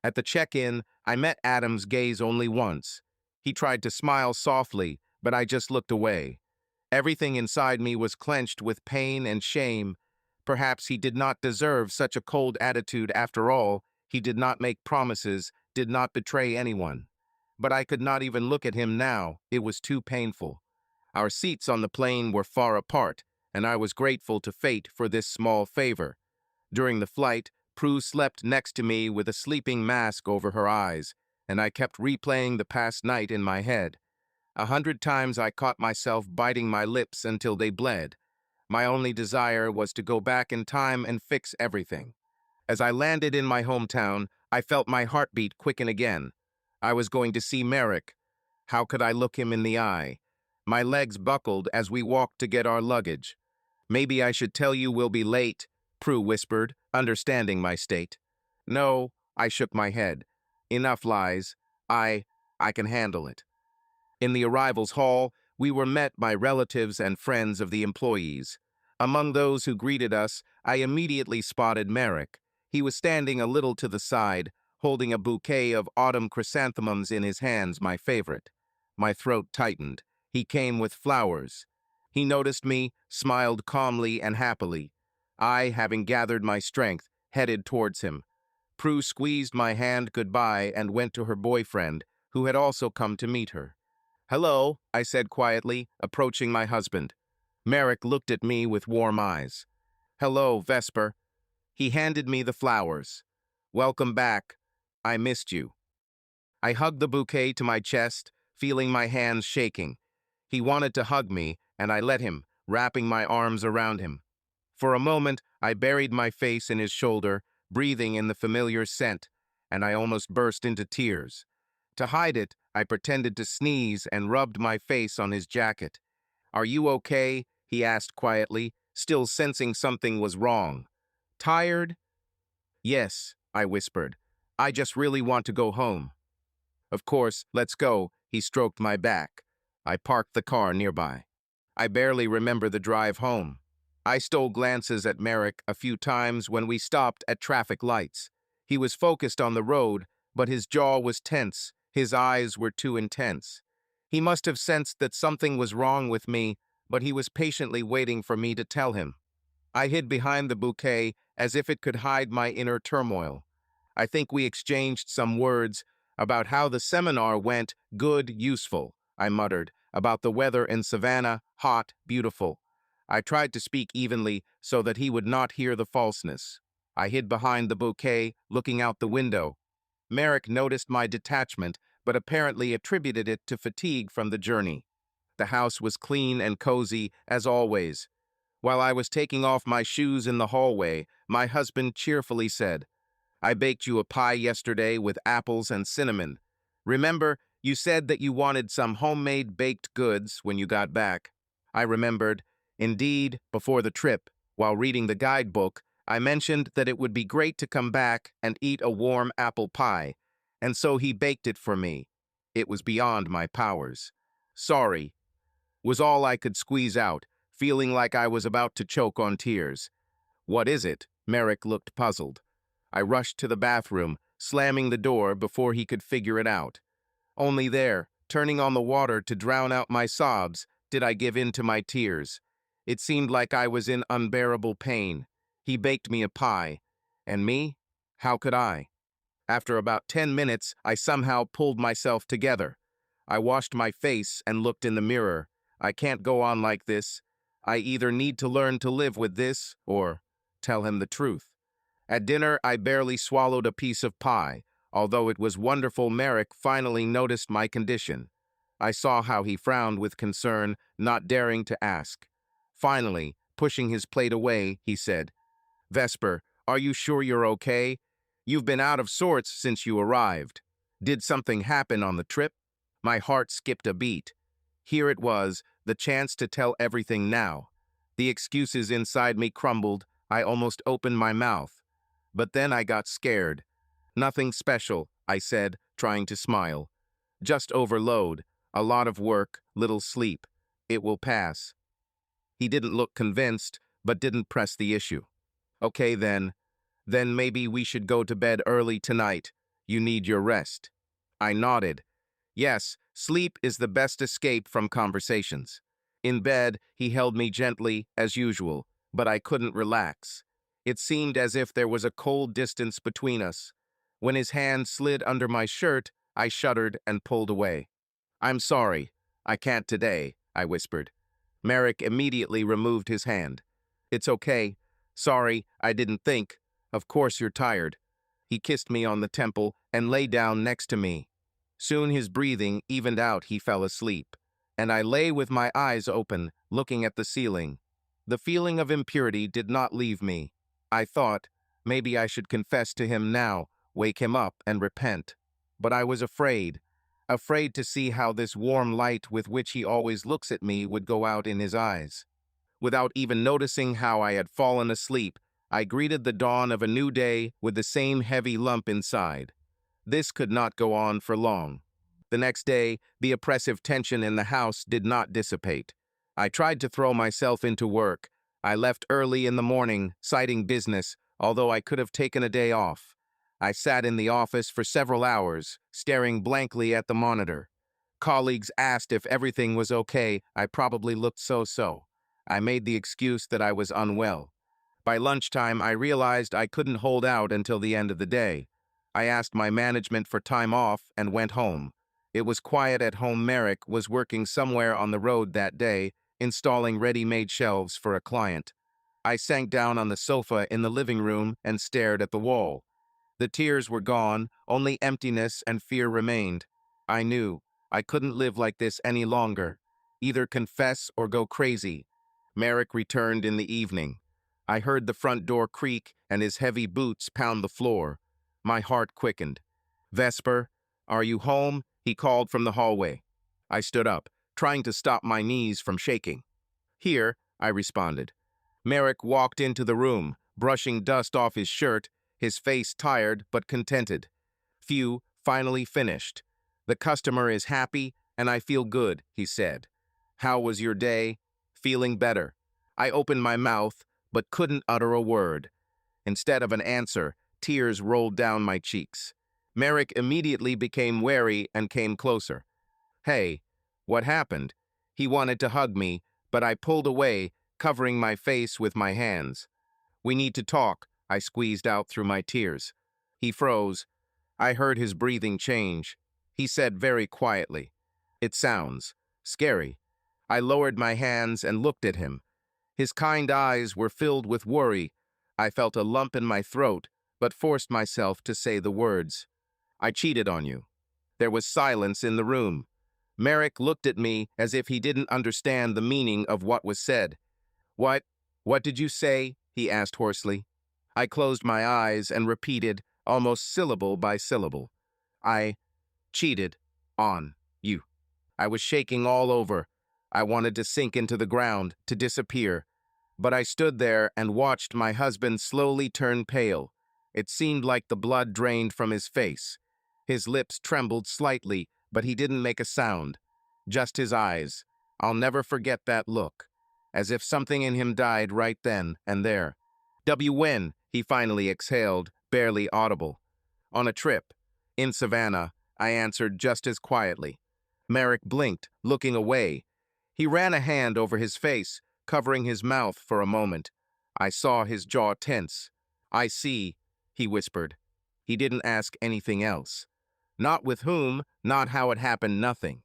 At the check-in, I met Adam's gaze only once. He tried to smile softly, but I just looked away. Everything inside me was clenched with pain and shame. Perhaps he did not deserve such a cold attitude after all. He did not make promises, did not betray anyone. But I could not even look at him now. It was too painful. Our seats on the plane were far apart, and I was grateful to fate for this small favor. During the flight, Prue slept next to me with a sleeping mask over her eyes, and I kept replaying the past night in my head. 100 times I caught myself biting my lips until they bled. My only desire was to go back in time and fix everything. As I landed in my hometown, I felt my heartbeat quicken again. I was going to see Merrick. How could I look him in the eye? My legs buckled as we walked to get our luggage. Maybe I should tell you we'll be late, Prue whispered, understanding my state. No, I shook my head. Enough lies. I can handle it. In the arrivals hall, we were met by relatives and friends of the employees. Among those who greeted us, I immediately spotted Merrick. He was standing a little to the side, holding a bouquet of autumn chrysanthemums in his hands, my favorite. My throat tightened. He came with flowers. He noticed me, smiled calmly and happily. I, having gathered my strength, headed towards him. Prue squeezed my hand goodbye and went to her boyfriend, who had also come to meet her. Hello, I said quietly, approaching my husband. Merrick looked at me with warm eyes. Hello, Vesper. He handed me the flowers. Welcome back. I missed you. I hugged the bouquet to my chest, feeling my hands shaking. He wanted to hug me, and I let him, wrapping my arms around him. For a moment, I buried my face in his shoulder, breathing in the familiar scent, and I almost burst into tears. To hide it, I pretended to sneeze and rubbed my face on his jacket. Are you okay? He asked quietly, still sensing something was wrong. Tired? Yes, I whispered. I just really want to go home. Of course, let's go, he stroked my back. I parked the car nearby. I barely remember the drive home. I stole glances at Merrick a few times when we stopped at traffic lights. He was focused on the road, but his jaw was tense. His eyes were too intense. He must have sensed that something was wrong with me, but he was patiently waiting for me to tell him. I hid behind the bouquet as if it could hide my inner turmoil. I think we exchanged some words about how the seminar went, good, useful, I muttered, about the weather in Savannah, hot, beautiful. I tried to speak evenly so that he would not hear the falseness. I hid behind the bouquet, looking out the window. Merrick noticed my detachment, but apparently attributed it to fatigue from the journey. The house was clean and cozy, as always. While I was taking off my shoes in the hallway, my husband cheerfully said, I baked you a pie yesterday with apples and cinnamon. Remember, you said that you wanted some homemade baked goods when you got back. I remembered. Indeed, before the trip, while reading the guidebook, I mentioned that it would be great to come back and eat a warm apple pie, and so he baked it for me. It was beyond my powers. Sorry, was all I could squeeze out, feeling like I was about to choke on tears. What is it? Merrick looked puzzled. I rushed to the bathroom, slamming the door before he could figure it out. Only there, turning on the water to drown out my sobs, did I give in to my tears. It seemed like I was in unbearable pain. He baked me a pie. And me? How could I? After about 10 minutes, I somehow pulled myself together. I washed my face and looked in the mirror. I can't go on like this. I either need to learn to live with this or tell him the truth. At dinner, I barely swallowed a piece of pie. Although it was wonderful, Merrick finally noticed my condition. I saw how he frowned with concern, not daring to ask. Finally, pushing his plate away, he said, "Vesper, are you sure you're okay? You've been out of sorts since you arrived. Did something happen on the trip?" My heart skipped a beat. Here it was, the chance to tell everything now. The excuses inside me crumbled. I almost opened my mouth. But then I got scared. "Nothing special," I said, trying to smile. "Just overload. A lot of work, little sleep. It will pass." He didn't look convinced, but didn't press the issue. "Okay then. Then maybe we should go to bed early tonight. You need your rest." I nodded. Yes, sleep is the best escape from conversations. In bed, he held me gently, as usual, but I couldn't relax. It seemed as if there was a cold distance between us. When his hand slid under my shirt, I shuddered and pulled away. "I'm sorry. I can't today," I whispered. Merrick immediately removed his hand. "It's okay. Sorry, I didn't think. Of course you're tired." He kissed me on the temple and lay down next to me. Soon his breathing evened out. He fell asleep, and I lay with my eyes open, looking at the ceiling. The feeling of impurity did not leave me. I thought, maybe I should confess to him now, wake him up and repent. But I was afraid to see how this warm light with which he always looks at me would go out in his eyes. Without even noticing how I had fallen asleep, I greeted the dawn of a new day with the same heavy lump inside. This could not go on for long. The next day, the oppressive tension in the house did not dissipate. I tried to throw myself into work. I left early in the morning, citing business, although I could have taken a day off. I sat in the office for several hours, staring blankly at the monitor. Colleagues asked if everything was okay. I probably looked so-so. I made the excuse that I was unwell. By lunchtime, I realized I couldn't hold out until the end of the day. I asked my management for time off and went home. It was quiet at home. Merrick was working somewhere on the road that day, installing ready-made shelves for a client. I sank down on the sofa in the living room and stared at the wall. The tears were gone, only emptiness and fear remained. I knew I couldn't live like this any longer. Either confess or go crazy. Merrick returned in the evening. I heard the front door creak and his heavy boots pound the floor. My heart quickened. "Vesper, are you home?" he called from the hallway. I stood up, trying to stop my knees from shaking. "Here," I responded. Merrick walked into the room, brushing dust off his shirt, his face tired but contented. "Phew, finally finished. The customer is happy, and I feel good," he said. "How was your day?" "Feeling better." I opened my mouth, but couldn't utter a word. Instead of an answer, tears rolled down my cheeks. Merrick immediately became wary and came closer. "Hey, what happened?" He wanted to hug me, but I pulled away, covering my face with my hands. "We need to talk," I squeezed out through my tears. He froze. I heard his breathing change. He said very quietly, "It sounds scary." I lowered my hands and looked at him. His kind eyes were filled with worry. I felt a lump in my throat, but forced myself to say the words. "I cheated on you." There was silence in the room. Merrick looked at me as if he didn't understand the meaning of what was said. "What? What did you say?" he asked hoarsely. I closed my eyes and repeated, almost syllable by syllable. "I cheated on you." I was shaking all over. I wanted to sink into the ground, to disappear. But I stood there and watched my husband slowly turn pale. It seemed like the blood drained from his face. His lips trembled slightly, but he didn't make a sound. Just his eyes. I'll never forget that look. As if something in him died right then and there. "When?" he finally exhaled, barely audible. "On a trip. In Savannah," I answered just as quietly. Merrick blinked, looking away. He ran a hand over his face, covering his mouth for a moment. I saw his jaw tense. "I see," he whispered. He didn't ask anything else. Not with whom, not how it happened, nothing.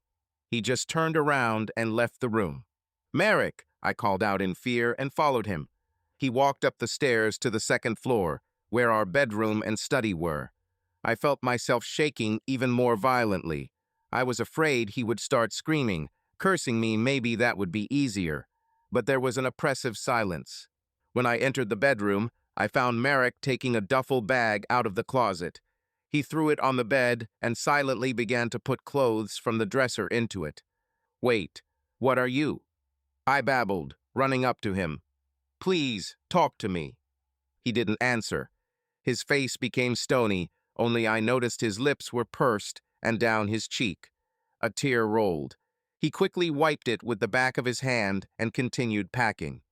He just turned around and left the room. "Merrick!" I called out in fear and followed him. He walked up the stairs to the second floor, where our bedroom and study were. I felt myself shaking even more violently. I was afraid he would start screaming, cursing me. Maybe that would be easier. but there was an oppressive silence. When I entered the bedroom, I found Merrick taking a duffel bag out of the closet. He threw it on the bed and silently began to put clothes from the dresser into it. "Wait, what are you?" I babbled, running up to him. "Please, talk to me." He didn't answer. His face became stony, only I noticed his lips were pursed and down his cheek. A tear rolled. He quickly wiped it with the back of his hand and continued packing.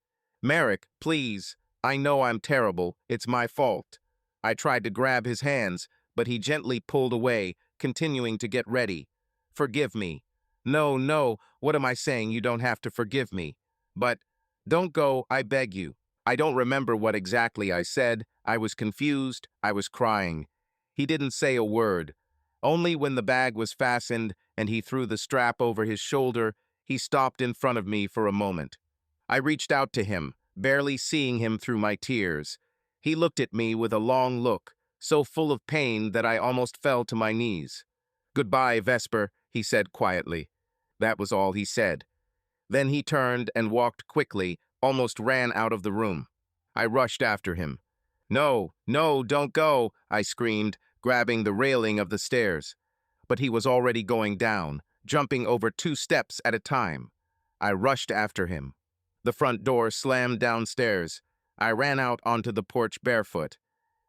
"Merrick, please. I know I'm terrible. It's my fault." I tried to grab his hands, but he gently pulled away, continuing to get ready. "Forgive me." "No, no, what am I saying? You don't have to forgive me. But don't go, I beg you." I don't remember what exactly I said. I was confused. I was crying. He didn't say a word. Only when the bag was fastened and he threw the strap over his shoulder, he stopped in front of me for a moment. I reached out to him, barely seeing him through my tears. He looked at me with a long look, so full of pain that I almost fell to my knees. "Goodbye, Vesper," he said quietly. That was all he said. Then he turned and walked quickly, almost ran out of the room. I rushed after him. "No, no, don't go," I screamed, grabbing the railing of the stairs. But he was already going down, jumping over 2 steps at a time. I rushed after him. The front door slammed downstairs. I ran out onto the porch barefoot.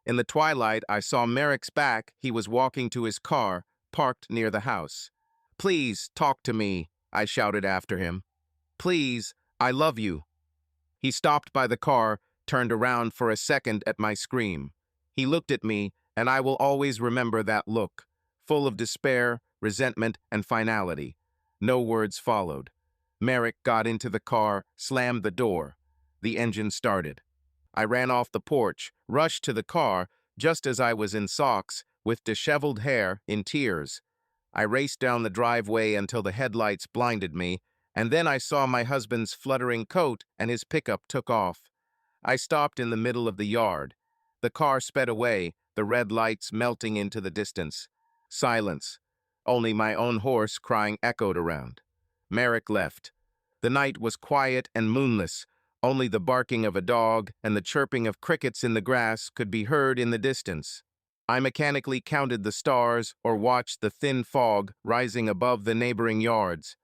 In the twilight, I saw Merrick's back. He was walking to his car, parked near the house. "Please, talk to me," I shouted after him. "Please, I love you." He stopped by the car, turned around for a second at my scream. He looked at me, and I will always remember that look, full of despair, resentment, and finality. No words followed. Merrick got into the car, slammed the door. The engine started. I ran off the porch, rushed to the car, just as I was in socks, with disheveled hair, in tears. I raced down the driveway until the headlights blinded me, and then I saw my husband's fluttering coat and his pickup took off. I stopped in the middle of the yard. The car sped away, the red lights melting into the distance. Silence. Only my own horse crying echoed around. Merrick left. The night was quiet and moonless. Only the barking of a dog and the chirping of crickets in the grass could be heard in the distance. I mechanically counted the stars or watched the thin fog rising above the neighboring yards.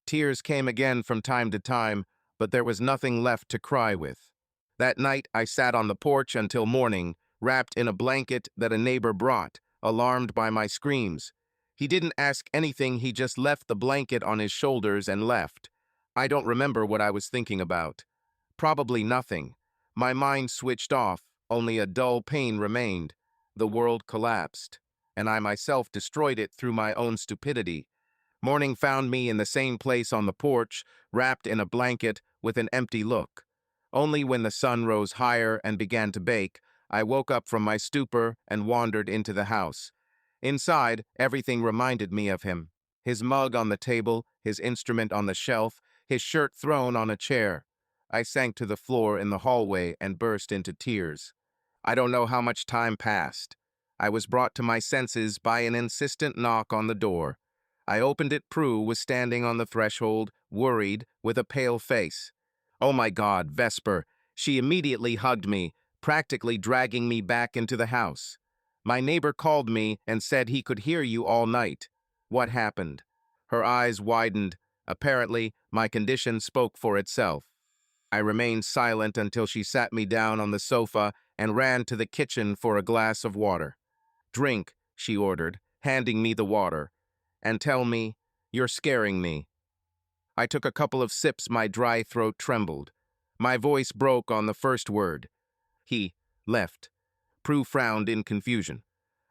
Tears came again from time to time, but there was nothing left to cry with. That night, I sat on the porch until morning, wrapped in a blanket that a neighbor brought, alarmed by my screams. He didn't ask anything, he just left the blanket on his shoulders and left. I don't remember what I was thinking about. Probably nothing. My mind switched off, only a dull pain remained. The world collapsed, and I myself destroyed it through my own stupidity. Morning found me in the same place on the porch, wrapped in a blanket with an empty look. Only when the sun rose higher and began to bake, I woke up from my stupor and wandered into the house. Inside, everything reminded me of him. His mug on the table, his instrument on the shelf, his shirt thrown on a chair. I sank to the floor in the hallway and burst into tears. I don't know how much time passed. I was brought to my senses by an insistent knock on the door. I opened it. Prue was standing on the threshold, worried, with a pale face. "Oh my God, Vesper." She immediately hugged me, practically dragging me back into the house. "My neighbor called me and said he could hear you all night." "What happened?" Her eyes widened. Apparently, my condition spoke for itself. I remained silent until she sat me down on the sofa and ran to the kitchen for a glass of water. "Drink," she ordered, handing me the water. "And tell me, you're scaring me." I took a couple of sips, my dry throat trembled. My voice broke on the first word. "He left." Prue frowned in confusion.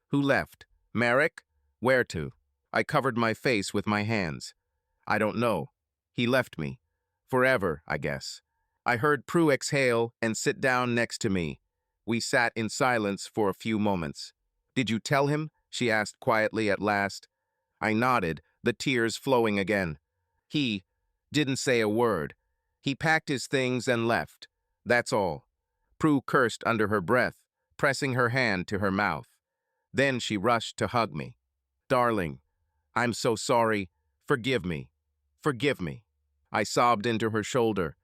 "Who left? Merrick? Where to?" I covered my face with my hands. "I don't know. He left me. Forever, I guess." I heard Prue exhale and sit down next to me. We sat in silence for a few moments. "Did you tell him?" she asked quietly at last. I nodded, the tears flowing again. "He didn't say a word. He packed his things and left. That's all." Prue cursed under her breath, pressing her hand to her mouth. Then she rushed to hug me. "Darling, I'm so sorry. Forgive me. Forgive me." I sobbed into her shoulder.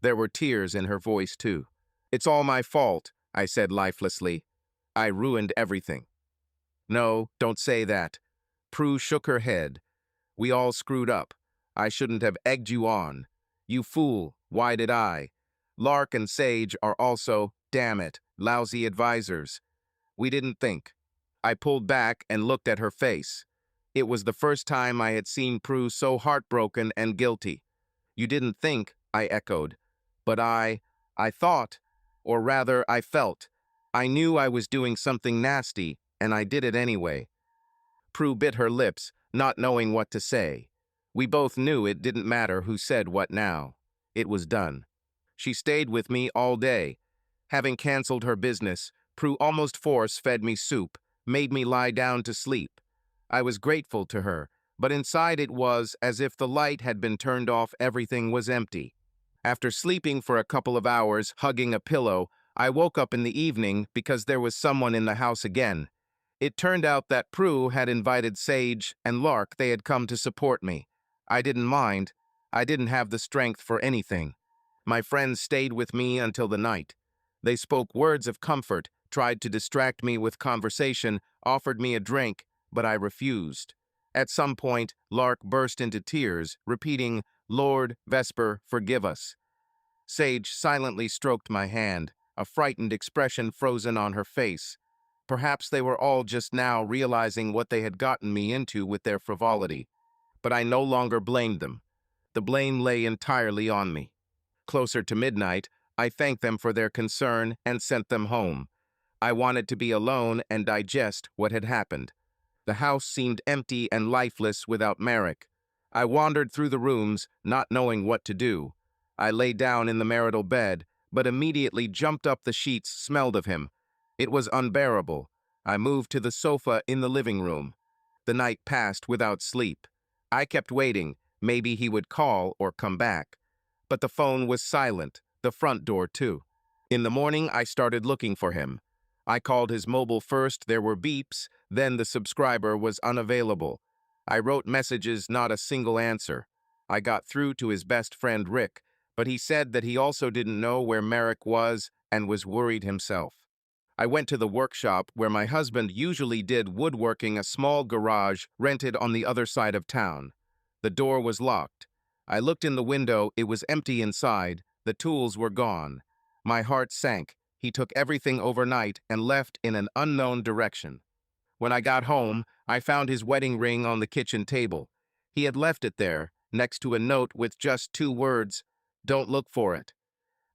There were tears in her voice, too. "It's all my fault," I said lifelessly. "I ruined everything." "No, don't say that." Prue shook her head. "We all screwed up. I shouldn't have egged you on. You fool, why did I? Lark and Sage are also, damn it, lousy advisors. We didn't think." I pulled back and looked at her face. It was the first time I had seen Prue so heartbroken and guilty. "You didn't think," I echoed. "But I thought, or rather I felt. I knew I was doing something nasty, and I did it anyway." Prue bit her lips, not knowing what to say. We both knew it didn't matter who said what now. It was done. She stayed with me all day. Having canceled her business, Prue almost force-fed me soup, made me lie down to sleep. I was grateful to her, but inside it was as if the light had been turned off, everything was empty. After sleeping for a couple of hours, hugging a pillow, I woke up in the evening because there was someone in the house again. It turned out that Prue had invited Sage and Lark. They had come to support me. I didn't mind. I didn't have the strength for anything. My friends stayed with me until the night. They spoke words of comfort, tried to distract me with conversation, offered me a drink, but I refused. At some point, Lark burst into tears, repeating, "Lord, Vesper, forgive us." Sage silently stroked my hand, a frightened expression frozen on her face. Perhaps they were all just now realizing what they had gotten me into with their frivolity. But I no longer blamed them. The blame lay entirely on me. Closer to midnight, I thanked them for their concern and sent them home. I wanted to be alone and digest what had happened. The house seemed empty and lifeless without Merrick. I wandered through the rooms, not knowing what to do. I lay down in the marital bed, but immediately jumped up. The sheets smelled of him. It was unbearable. I moved to the sofa in the living room. The night passed without sleep. I kept waiting. Maybe he would call or come back. But the phone was silent, the front door too. In the morning, I started looking for him. I called his mobile first. There were beeps, then the subscriber was unavailable. I wrote messages, not a single answer. I got through to his best friend Rick, but he said that he also didn't know where Merrick was and was worried himself. I went to the workshop where my husband usually did woodworking, a small garage rented on the other side of town. The door was locked. I looked in the window. It was empty inside. The tools were gone. My heart sank. He took everything overnight and left in an unknown direction. When I got home, I found his wedding ring on the kitchen table. He had left it there, next to a note with just 2 words, "Don't look for it."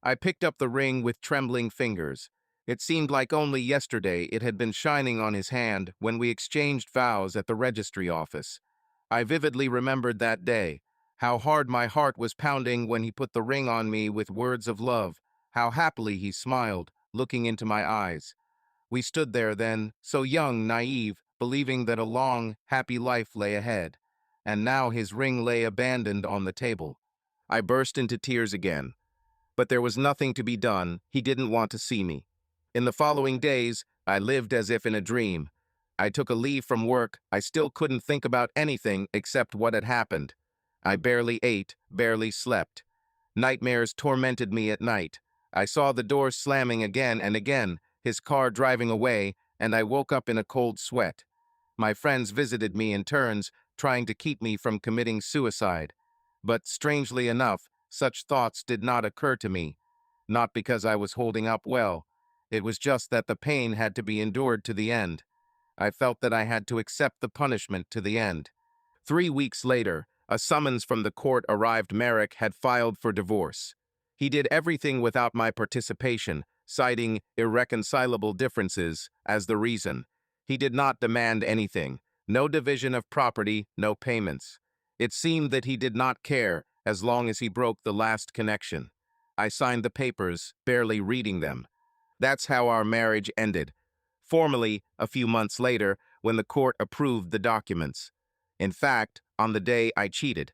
I picked up the ring with trembling fingers. It seemed like only yesterday it had been shining on his hand when we exchanged vows at the registry office. I vividly remembered that day, how hard my heart was pounding when he put the ring on me with words of love, how happily he smiled, looking into my eyes. We stood there then, so young, naive, believing that a long, happy life lay ahead. And now his ring lay abandoned on the table. I burst into tears again. But there was nothing to be done. He didn't want to see me. In the following days, I lived as if in a dream. I took a leave from work. I still couldn't think about anything except what had happened. I barely ate, barely slept. Nightmares tormented me at night. I saw the door slamming again and again, his car driving away, and I woke up in a cold sweat. My friends visited me in turns, trying to keep me from committing suicide. But strangely enough, such thoughts did not occur to me. Not because I was holding up well. It was just that the pain had to be endured to the end. I felt that I had to accept the punishment to the end. 3 weeks later, a summons from the court arrived. Merrick had filed for divorce. He did everything without my participation, citing irreconcilable differences as the reason. He did not demand anything. No division of property, no payments. It seemed that he did not care as long as he broke the last connection. I signed the papers, barely reading them. That's how our marriage ended. Formally, a few months later, when the court approved the documents. In fact, on the day I cheated.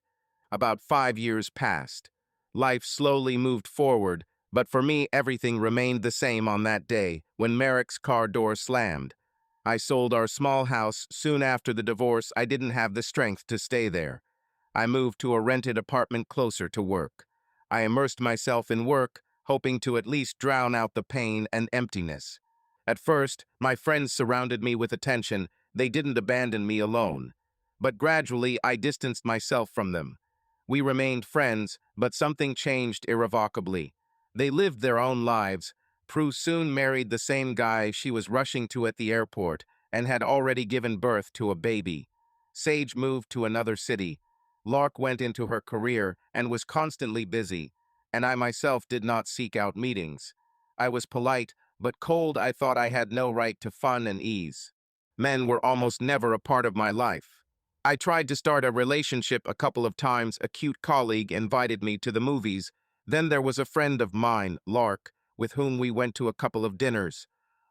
About 5 years passed. Life slowly moved forward, but for me everything remained the same on that day when Merrick's car door slammed. I sold our small house soon after the divorce. I didn't have the strength to stay there. I moved to a rented apartment closer to work. I immersed myself in work, hoping to at least drown out the pain and emptiness. At first, my friends surrounded me with attention. They didn't abandon me alone. But gradually, I distanced myself from them. We remained friends, but something changed irrevocably. They lived their own lives. Prue soon married the same guy she was rushing to at the airport and had already given birth to a baby. Sage moved to another city. Lark went into her career and was constantly busy, and I myself did not seek out meetings. I was polite, but cold. I thought I had no right to fun and ease. Men were almost never a part of my life. I tried to start a relationship a couple of times. A cute colleague invited me to the movies. Then there was a friend of mine, Lark, with whom we went to a couple of dinners.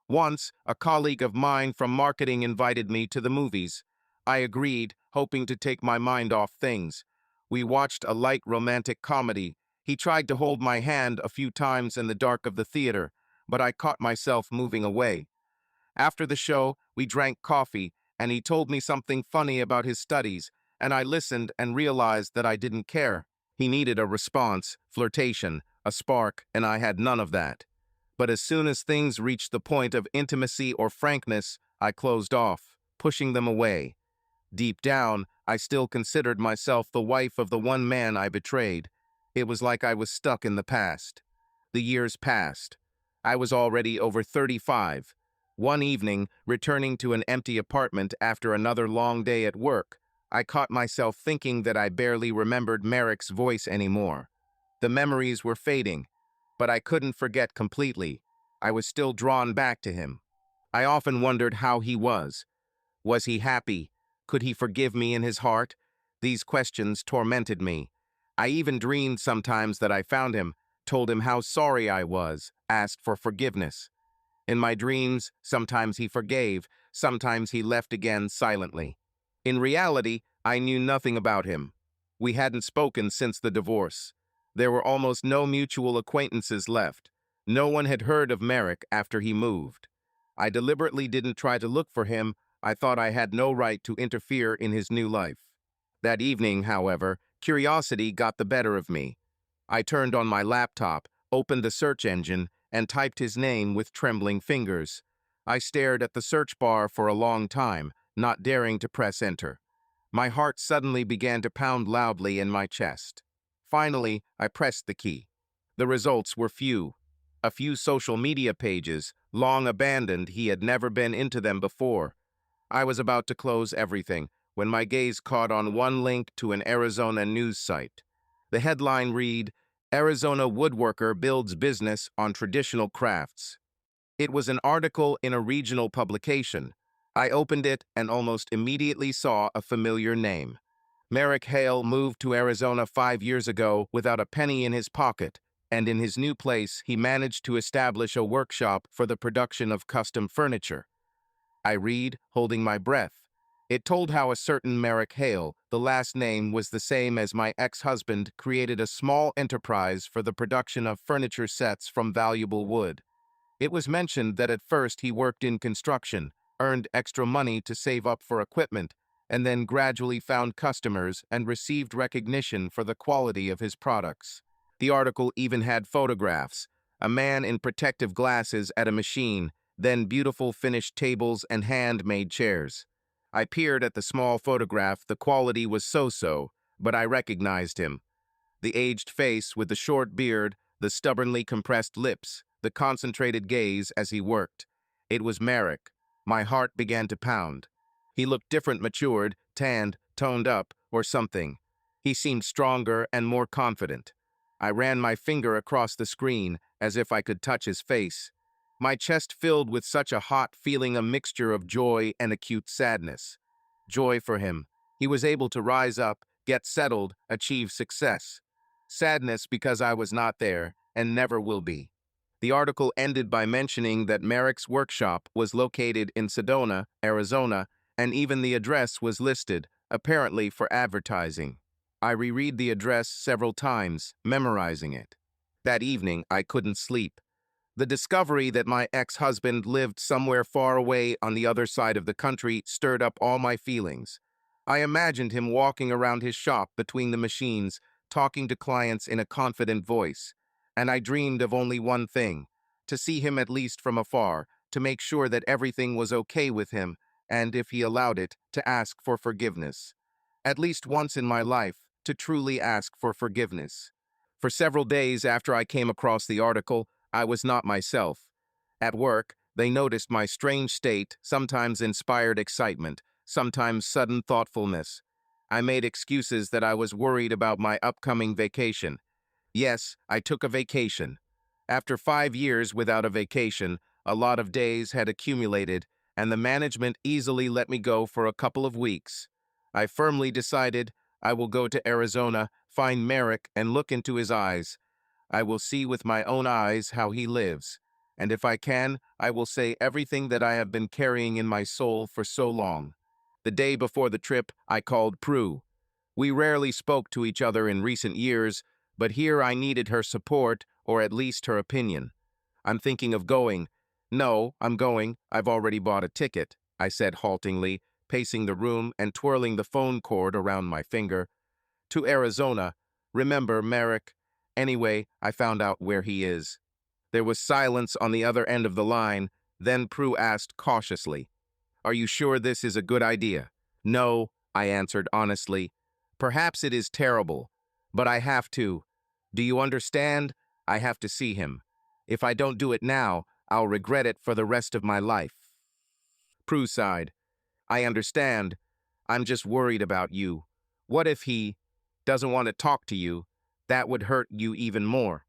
Once, a colleague of mine from marketing invited me to the movies. I agreed, hoping to take my mind off things. We watched a light romantic comedy. He tried to hold my hand a few times in the dark of the theater, but I caught myself moving away. After the show, we drank coffee, and he told me something funny about his studies, and I listened and realized that I didn't care. He needed a response, flirtation, a spark, and I had none of that. But as soon as things reached the point of intimacy or frankness, I closed off, pushing them away. Deep down, I still considered myself the wife of the one man I betrayed. It was like I was stuck in the past. The years passed. I was already over 35. One evening, returning to an empty apartment after another long day at work, I caught myself thinking that I barely remembered Merrick's voice anymore. The memories were fading, but I couldn't forget completely. I was still drawn back to him. I often wondered how he was. Was he happy? Could he forgive me in his heart? These questions tormented me. I even dreamed sometimes that I found him, told him how sorry I was, asked for forgiveness. In my dreams, sometimes he forgave, sometimes he left again silently. In reality, I knew nothing about him. We hadn't spoken since the divorce. There were almost no mutual acquaintances left. No one had heard of Merrick after he moved. I deliberately didn't try to look for him. I thought I had no right to interfere in his new life. That evening, however, curiosity got the better of me. I turned on my laptop, opened the search engine, and typed his name with trembling fingers. I stared at the search bar for a long time, not daring to press enter. My heart suddenly began to pound loudly in my chest. Finally, I pressed the key. The results were few. A few social media pages, long abandoned. He had never been into them before. I was about to close everything when my gaze caught on one link to an Arizona news site. The headline read, "Arizona woodworker builds business on traditional crafts." It was an article in a regional publication. I opened it and almost immediately saw a familiar name. Merrick Hale moved to Arizona 5 years ago without a penny in his pocket, and in his new place, he managed to establish a workshop for the production of custom furniture. I read, holding my breath. It told how a certain Merrick Hale, the last name was the same as my ex-husband, created a small enterprise for the production of furniture sets from valuable wood. It was mentioned that at first he worked in construction, earned extra money to save up for equipment, and then gradually found customers and received recognition for the quality of his products. The article even had photographs: a man in protective glasses at a machine, then beautiful finished tables and handmade chairs. I peered at the small photograph. The quality was so-so, but I recognized him. The aged face with the short beard, the stubbornly compressed lips, the concentrated gaze as he worked. It was Merrick. My heart began to pound. He looked different, matured, tanned, toned up, or something. He seemed stronger and more confident. I ran my finger across the screen as if I could touch his face. My chest filled with such a hot feeling, a mixture of joy and acute sadness. Joy for him. He was able to rise up, get settled, achieve success. Sadness because I was not there and never will be. The article ended by mentioning that Merrick's workshop was located in Sedona, Arizona, and even the address was listed, apparently for advertising. I reread the address several times, memorizing it. That evening, I couldn't sleep. The discovery that my ex-husband lived somewhere far away on the other side of the country stirred up all my feelings. I imagined him walking around his shop between the machines, talking to clients in a confident voice. And I dreamed of only one thing, to see him at least from afar, to make sure that everything was okay with him, and if he allowed it, to ask for forgiveness. At least once in my life, to truly ask for forgiveness. For several days after I came across the article, I was not myself. At work, they noticed my strange state, sometimes inspired excitement, sometimes sudden thoughtfulness. I made excuses that I was worried about my upcoming vacation. Yes, I took a vacation. After 5 years without a vacation, a lot of days had accumulated, and the management easily let me go for a couple of weeks. I firmly decided I will go to Arizona, find Merrick, and look into his eyes. I will see with my own eyes how he lives. And if I can, I will say everything that I have been carrying in my soul for so long. The day before the trip, I called Prue. We rarely spoke to each other in recent years, but here I needed her support, or at least her opinion. I'm thinking of going. No, I'm going. I've already bought a ticket, I said haltingly, pacing the room and twirling the phone cord around my finger. To Arizona. Remember, Merrick. Anyway, I found out where he is. There was silence on the other end of the line. Then Prue asked cautiously, "Are you sure this is a good idea?" "No," I answered honestly. "Perhaps it is terrible, but I have to. Do you understand? I have to see him. If I don't do it now, I'll regret it for the rest of my life." Prue sighed. "I understand. I'm just worried about you. What if he doesn't want to talk to you? That would hurt you even more."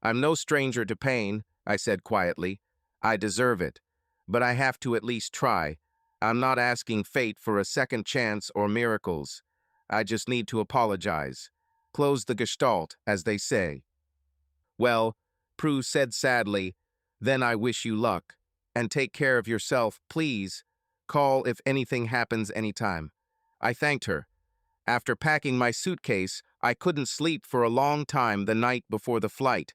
"I'm no stranger to pain," I said quietly. "I deserve it. But I have to at least try. I'm not asking fate for a second chance or miracles. I just need to apologize. Close the gestalt, as they say." "Well," Prue said sadly, "then I wish you luck. And take care of yourself, please. Call if anything happens anytime." I thanked her. After packing my suitcase, I couldn't sleep for a long time the night before the flight.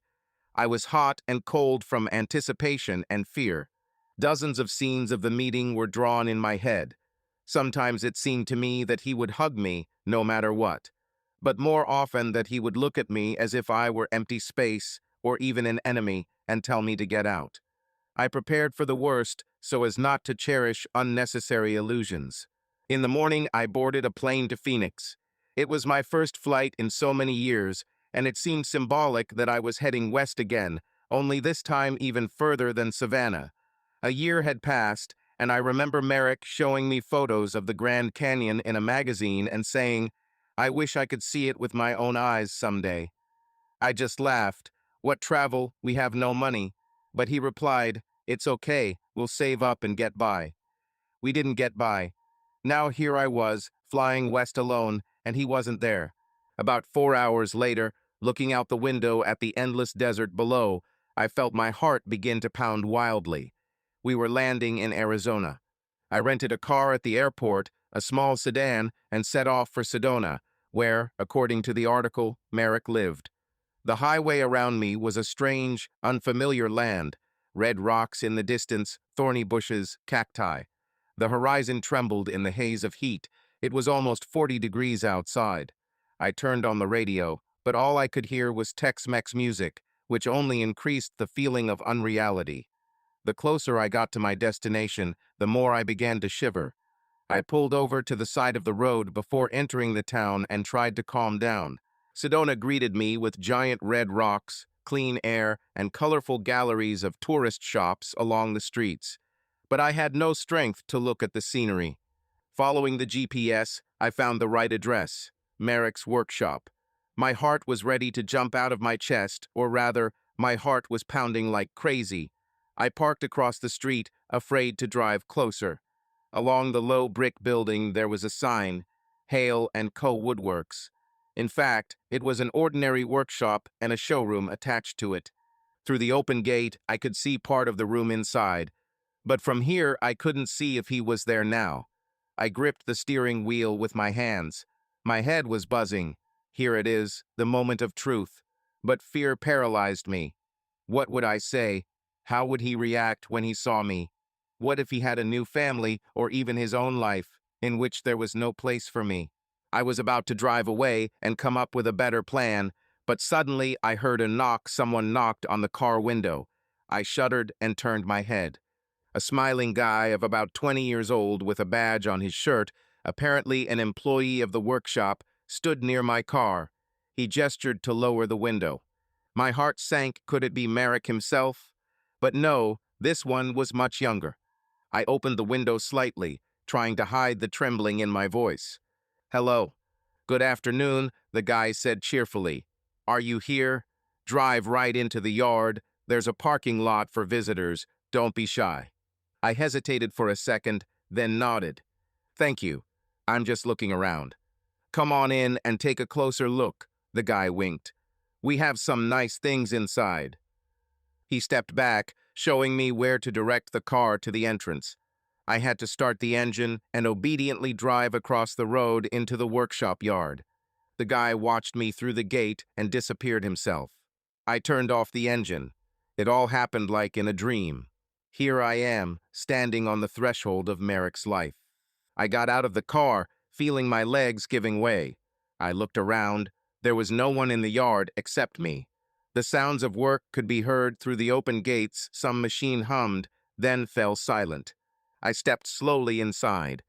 I was hot and cold from anticipation and fear. Dozens of scenes of the meeting were drawn in my head. Sometimes it seemed to me that he would hug me, no matter what. But more often that he would look at me as if I were empty space, or even an enemy, and tell me to get out. I prepared for the worst so as not to cherish unnecessary illusions. In the morning, I boarded a plane to Phoenix. It was my first flight in so many years, and it seemed symbolic that I was heading west again, only this time even further than Savannah. A year had passed, and I remember Merrick showing me photos of the Grand Canyon in a magazine and saying, "I wish I could see it with my own eyes someday." I just laughed. "What travel? We have no money." But he replied, "It's okay, we'll save up and get by." We didn't get by. Now here I was, flying west alone, and he wasn't there. About 4 hours later, looking out the window at the endless desert below, I felt my heart begin to pound wildly. We were landing in Arizona. I rented a car at the airport, a small sedan, and set off for Sedona, where, according to the article, Merrick lived. The highway around me was a strange, unfamiliar land. Red rocks in the distance, thorny bushes, cacti. The horizon trembled in the haze of heat. It was almost 40 degrees outside. I turned on the radio, but all I could hear was Tex-Mex music, which only increased the feeling of unreality. The closer I got to my destination, the more I began to shiver. I pulled over to the side of the road before entering the town and tried to calm down. Sedona greeted me with giant red rocks, clean air, and colorful galleries of tourist shops along the streets. But I had no strength to look at the scenery. Following the GPS, I found the right address, Merrick's workshop. My heart was ready to jump out of my chest, or rather, my heart was pounding like crazy. I parked across the street, afraid to drive closer. Along the low brick building there was a sign, Hale & Co. Woodworks. In fact, it was an ordinary workshop and a showroom attached to it. Through the open gate, I could see part of the room inside, but from here I couldn't see if he was there now. I gripped the steering wheel with my hands. My head was buzzing. Here it is, the moment of truth. But fear paralyzed me. What would I say? How would he react when he saw me? What if he had a new family or even his own life, in which there was no place for me? I was about to drive away and come up with a better plan, but suddenly I heard a knock. Someone knocked on the car window. I shuddered and turned my head. A smiling guy of about 20 years old with a badge on his shirt, apparently an employee of the workshop, stood near my car. He gestured to lower the window. My heart sank. Could it be Merrick himself? But no, this one was much younger. I opened the window slightly, trying to hide the trembling in my voice. "Hello. Good afternoon," the guy said cheerfully. "Are you here? Drive right into the yard. There's a parking lot for visitors. Don't be shy." I hesitated for a second, then nodded. "Thank you. I'm just looking around." "Come on in and take a closer look," the guy winked. "We have some nice things inside." He stepped back, showing me where to direct the car to the entrance. I had to start the engine and obediently drive across the road into the workshop yard. The guy watched me through the gate and disappeared himself. I turned off the engine. It all happened like in a dream. Here I am, standing on the threshold of Merrick's life. I got out of the car, feeling my legs giving way. I looked around. There was no one in the yard except me. The sounds of work could be heard through the open gates. Some machine hummed, then fell silent. I stepped slowly inside.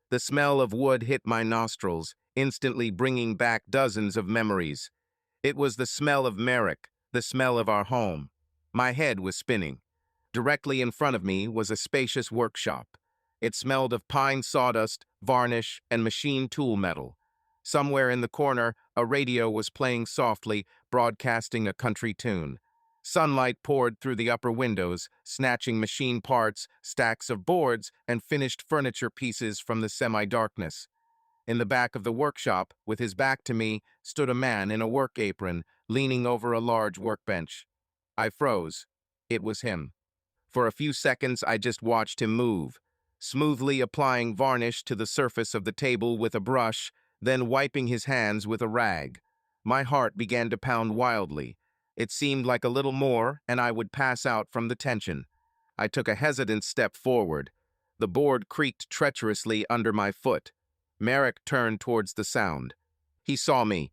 The smell of wood hit my nostrils, instantly bringing back dozens of memories. It was the smell of Merrick, the smell of our home. My head was spinning. Directly in front of me was a spacious workshop. It smelled of pine sawdust, varnish, and machine tool metal. Somewhere in the corner, a radio was playing softly, broadcasting a country tune. Sunlight poured through the upper windows, snatching machine parts, stacks of boards, and finished furniture pieces from the semi-darkness. In the back of the workshop, with his back to me, stood a man in a work apron, leaning over a large workbench. I froze. It was him. For a few seconds, I just watched him move, smoothly applying varnish to the surface of the table with a brush, then wiping his hands with a rag. My heart began to pound wildly. It seemed like a little more, and I would pass out from the tension. I took a hesitant step forward. The board creaked treacherously under my foot. Merrick turned towards the sound. He saw me.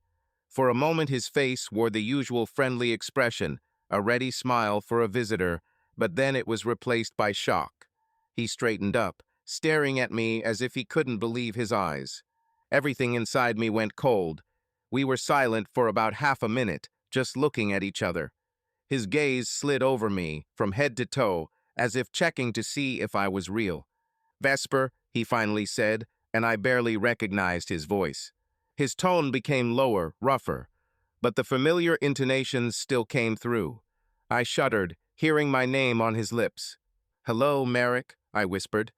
For a moment his face wore the usual friendly expression, a ready smile for a visitor, but then it was replaced by shock. He straightened up, staring at me as if he couldn't believe his eyes. Everything inside me went cold. We were silent for about half a minute, just looking at each other. His gaze slid over me, from head to toe, as if checking to see if I was real. "Vesper," he finally said, and I barely recognized his voice. His tone became lower, rougher, but the familiar intonations still came through. I shuddered, hearing my name on his lips. "Hello, Merrick," I whispered.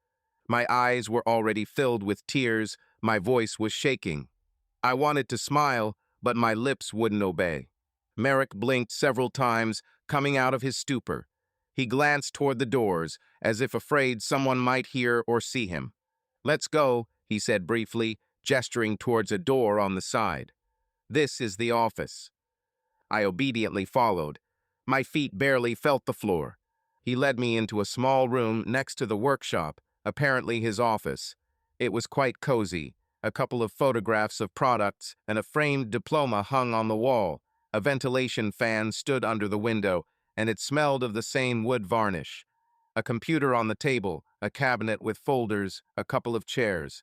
My eyes were already filled with tears, my voice was shaking. I wanted to smile, but my lips wouldn't obey. Merrick blinked several times, coming out of his stupor. He glanced toward the doors, as if afraid someone might hear or see him. "Let's go," he said briefly, gesturing towards a door on the side. "This is the office." I obediently followed. My feet barely felt the floor. He led me into a small room next to the workshop, apparently his office. It was quite cozy. A couple of photographs of products and a framed diploma hung on the wall. A ventilation fan stood under the window, and it smelled of the same wood varnish. A computer on the table, a cabinet with folders, a couple of chairs.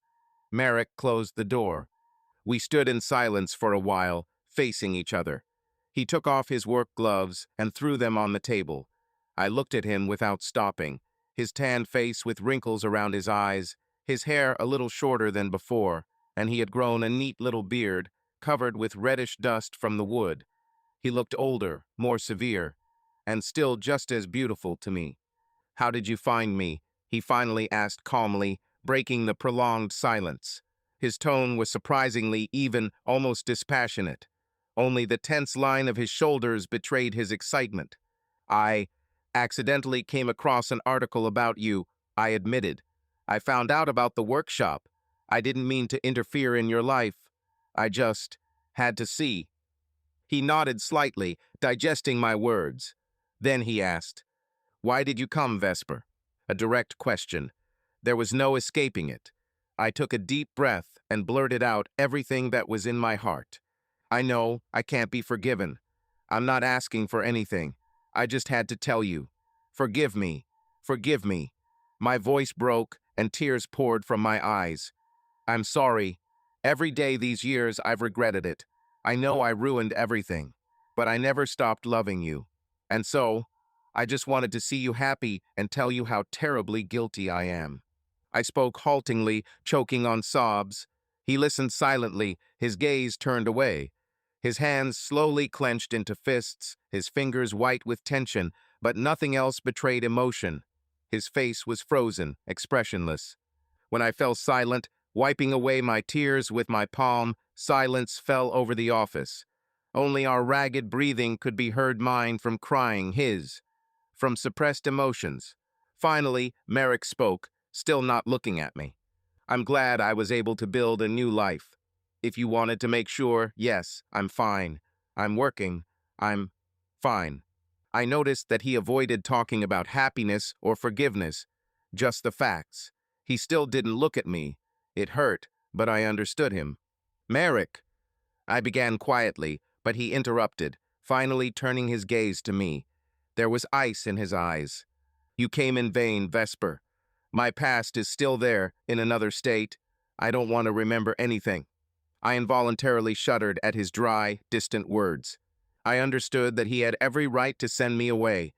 Merrick closed the door. We stood in silence for a while, facing each other. He took off his work gloves and threw them on the table. I looked at him without stopping, his tanned face with wrinkles around his eyes, his hair a little shorter than before, and he had grown a neat little beard, covered with reddish dust from the wood. He looked older, more severe, and still just as beautiful to me. "How did you find me?" he finally asked calmly, breaking the prolonged silence. His tone was surprisingly even, almost dispassionate. Only the tense line of his shoulders betrayed his excitement. "I accidentally came across an article about you," I admitted. "I found out about the workshop. I didn't mean to interfere in your life. I just had to see." He nodded slightly, digesting my words. Then he asked, "Why did you come, Vesper?" A direct question. There was no escaping it. I took a deep breath and blurted out everything that was in my heart. I know I can't be forgiven. I'm not asking for anything. I just had to tell you. Forgive me. Forgive me. My voice broke and tears poured from my eyes. I'm sorry. Every day these years I've regretted it. I know I ruined everything, but I never stopped loving you. And so, I just wanted to see you happy and tell you how terribly guilty I am. I spoke haltingly, choking on sobs. He listened silently, his gaze turned away. His hands slowly clenched into fists, his fingers white with tension, but nothing else betrayed emotion. His face was frozen, expressionless. When I fell silent, wiping away my tears with my palm, silence fell over the office. Only our ragged breathing could be heard, mine from crying, his from suppressed emotions. Finally, Merrick spoke, still not looking at me. I'm glad I was able to build a new life. If you wanted to make sure, yes, I'm fine. I'm working. I'm fine. I noticed that he avoided talking about happiness or forgiveness, just the facts. He still didn't look at me. It hurt, but I understood him. Merrick, I began quietly, but he interrupted, finally turning his gaze to me. There was ice in his eyes. You came in vain, Vesper. My past is still there, in another state. I don't want to remember anything. I involuntarily shuddered at his dry, distant words. I understood that he had every right to send me away.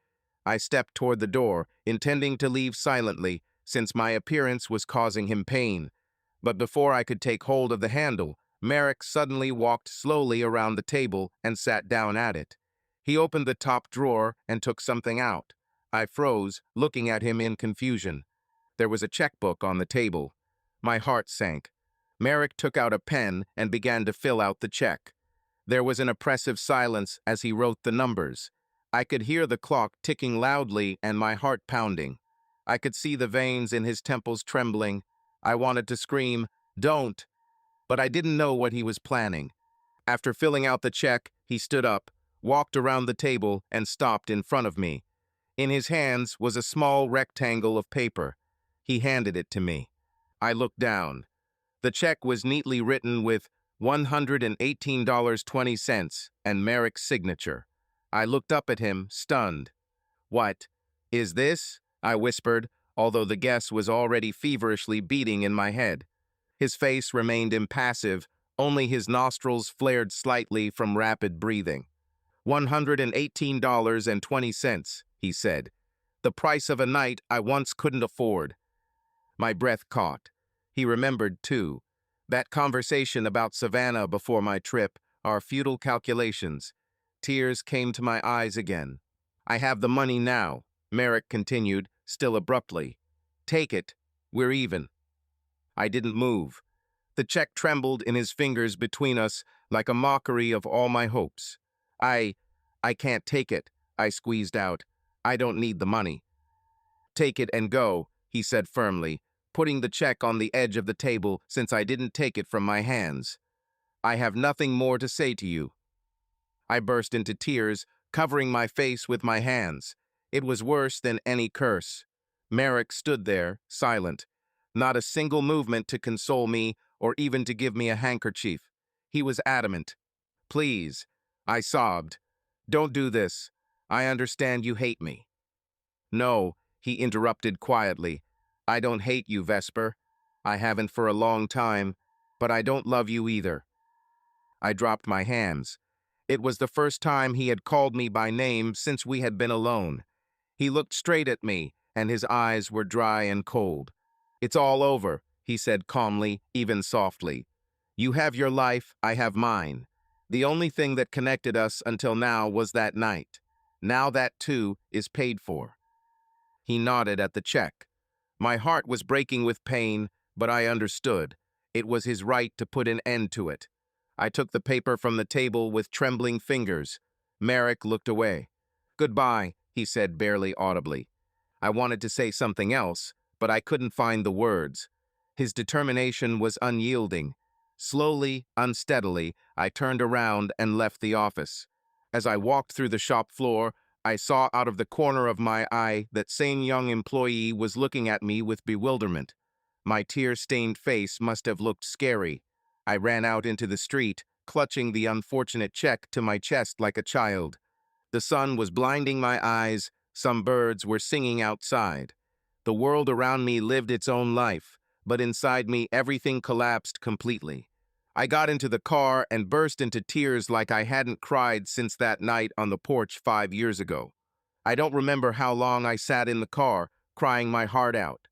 I stepped toward the door, intending to leave silently, since my appearance was causing him pain. But before I could take hold of the handle, Merrick suddenly walked slowly around the table and sat down at it. He opened the top drawer and took something out. I froze, looking at him in confusion. There was a checkbook on the table. My heart sank. Merrick took out a pen and began to fill out the check. There was an oppressive silence as he wrote the numbers. I could hear the clock ticking loudly and my heart pounding. I could see the veins in his temples trembling. I wanted to scream, "Don't!" But I didn't know what he was planning. After filling out the check, he stood up, walked around the table, and stopped in front of me. In his hands was a small rectangle of paper. He handed it to me. I looked down. The check was neatly written with $118.20 and Merrick's signature. I looked up at him, stunned. "What is this?" I whispered, although the guess was already feverishly beating in my head. His face remained impassive, only his nostrils flared slightly from rapid breathing. $118.20, he said. The price of a night I once couldn't afford. My breath caught. He remembered, too. That conversation about Savannah before my trip, our futile calculations. Tears came to my eyes again. "I have the money now," Merrick continued, still abruptly. "Take it. We're even." I didn't move. The check trembled in his fingers between us like a mockery of all my hopes. I can't take it," I squeezed out. "I don't need the money." "Take it and go," he said firmly, putting the check on the edge of the table since I didn't take it from my hands. "I have nothing more to say to you." I burst into tears, covering my face with my hands. It was worse than any curse. Merrick stood there, silent. Not a single movement to console me or even to give me a handkerchief. He was adamant. "Please," I sobbed. "Don't do this. I understand you hate me." "No," he interrupted quietly. "I don't hate you, Vesper. I haven't for a long time, but I don't love you either." I dropped my hands. It was the first time he had called me by name since we had been alone. He looked straight at me, and his eyes were dry and cold. "It's all over," he said calmly, even softly. "You have your life, I have mine. The only thing that connected us until now was that night. Now that, too, is paid for." He nodded at the check. My heart was breaking with pain, but I understood. It was his right to put an end to it. I took the paper from the table with trembling fingers. Merrick looked away. "Goodbye," he said barely audibly. I wanted to say something else, but I couldn't find the words. His determination was unyielding. Slowly, unsteadily, I turned around and left the office. As I walked through the shop floor, I saw out of the corner of my eye that same young employee was looking at me with bewilderment. My tear-stained face must have looked scary. I ran out into the street, clutching the unfortunate check to my chest like a child. The sun was blinding my eyes, some birds were singing outside. The world around me lived its own life, but inside me everything collapsed completely. I got into the car and burst into tears like I hadn't cried since that night on the porch 5 years ago. I don't remember how long I sat in the car, crying my heart out.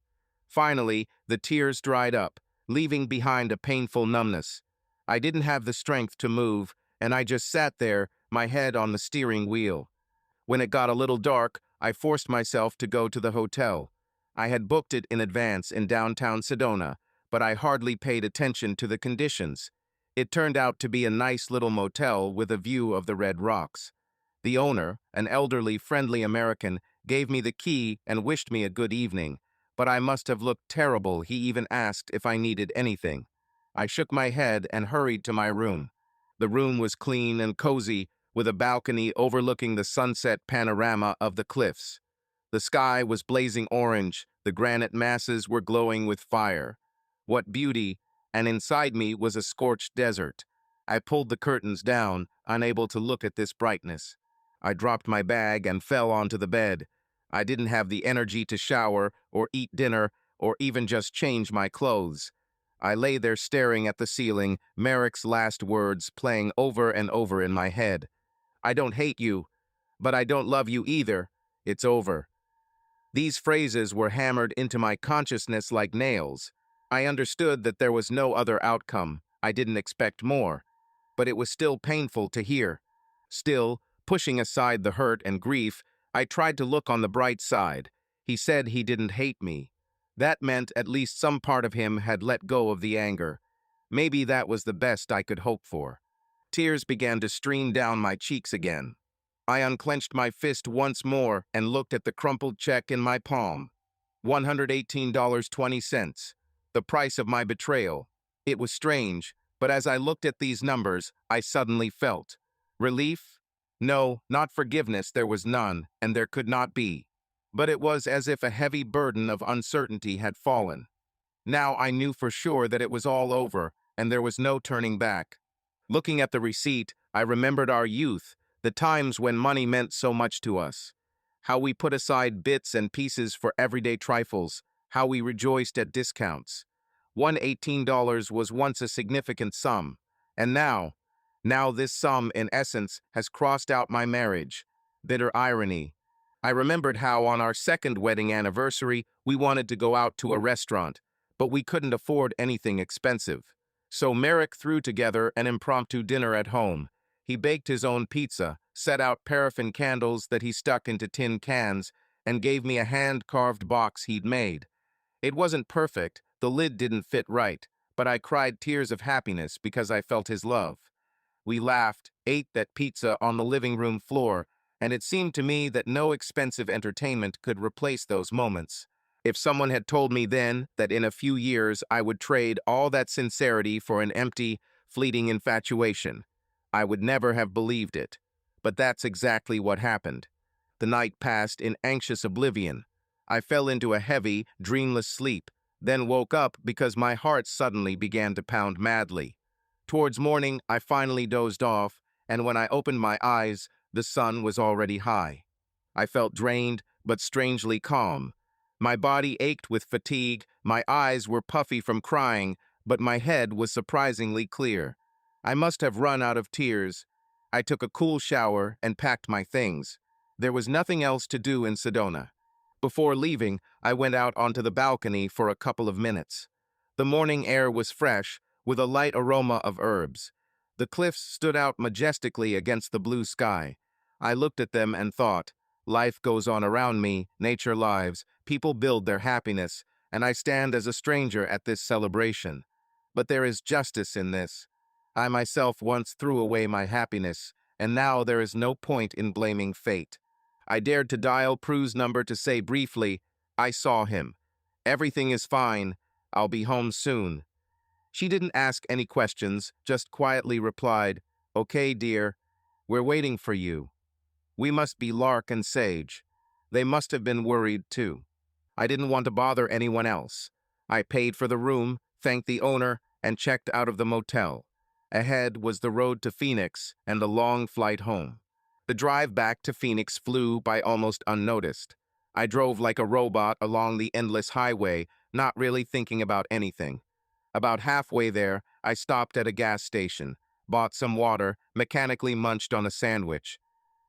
Finally, the tears dried up, leaving behind a painful numbness. I didn't have the strength to move, and I just sat there, my head on the steering wheel. When it got a little dark, I forced myself to go to the hotel. I had booked it in advance in downtown Sedona, but I hardly paid attention to the conditions. It turned out to be a nice little motel with a view of the Red Rocks. The owner, an elderly, friendly American, gave me the key and wished me a good evening, but I must have looked terrible. He even asked if I needed anything. I shook my head and hurried to my room. The room was clean and cozy, with a balcony overlooking the sunset panorama of the cliffs. The sky was blazing orange, the granite masses were glowing with fire. What beauty, and inside me was a scorched desert. I pulled the curtains down, unable to look at this brightness. I dropped my bag and fell onto the bed. I didn't have the energy to shower, or eat dinner, or even just change my clothes. I lay there staring at the ceiling, Merrick's last words playing over and over in my head. I don't hate you, but I don't love you either. It's over. These phrases were hammered into my consciousness like nails. I understood that there was no other outcome. I didn't expect more, but it was still painful to hear. Still, pushing aside the hurt and grief, I tried to look on the bright side. He said he didn't hate me. That meant at least some part of him had let go of the anger. Maybe that was the best I could hope for. Tears began to stream down my cheeks again. I unclenched my fist once more and looked at the crumpled check in my palm. $118.20. The price of my betrayal. It was strange, but as I looked at these numbers, I suddenly felt relief? No, not forgiveness, there was none, and there could not be. But it was as if a heavy burden of uncertainty had fallen. Now I knew for sure that it was all over, and there was no turning back. Looking at the receipt, I remembered our youth, the times when money meant so much to us. How we put aside bits and pieces for everyday trifles, how we rejoiced at discounts. $118 was once a significant sum, and now this sum, in essence, has crossed out my marriage. Bitter irony. I remembered how on our second wedding anniversary, we wanted to go out to a restaurant, but we couldn't afford anything expensive. So Merrick threw together an impromptu dinner at home. He baked his own pizza, set out paraffin candles that he stuck into tin cans, and gave me a hand-carved box he'd made. It wasn't perfect, the lid didn't fit right, but I cried tears of happiness because I felt his love. We laughed, ate that pizza on the living room floor, and it seemed to me that no expensive entertainment could replace those moments. If someone had told me then that in a few years I would trade all that sincerity for an empty, fleeting infatuation, I would never have believed it. But that's exactly what happened. The night passed in anxious oblivion. I fell into a heavy, dreamless sleep, then woke up because my heart suddenly began to pound madly. Towards morning, I finally dozed off, and when I opened my eyes, the sun was already high. I felt drained, but strangely calm. My body ached with fatigue, my eyes were puffy from crying, but my head was surprisingly clear. I must have run out of tears. I took a cool shower and packed my things. There was nothing else to do in Sedona. Before leaving, I went out onto the balcony for a couple of minutes. The morning air was fresh, with a light aroma of herbs. The cliffs stood out majestically against the blue sky. I looked at them and thought, life goes on around me, nature lives, people build their happiness, and I stand as a stranger at this celebration. But there is justice in this. I myself once threw away my happiness, and now there is no point in blaming fate. I dared to dial Prue's number to say briefly, I saw him. Everything is fine. I'll be home soon. She didn't ask any questions, just quietly replied, Okay, dear, we're waiting for you. We must be Lark and Sage. They must have been worried too. I didn't want to bother anyone else. I paid for the room, thanked the owner, and checked out of the motel. Ahead was the road to Phoenix and a long flight home. The drive back to Phoenix flew by almost unnoticed. I drove like a robot along the endless highway, not really thinking about anything. About halfway there, I stopped at a gas station, bought some water, mechanically munched on a sandwich.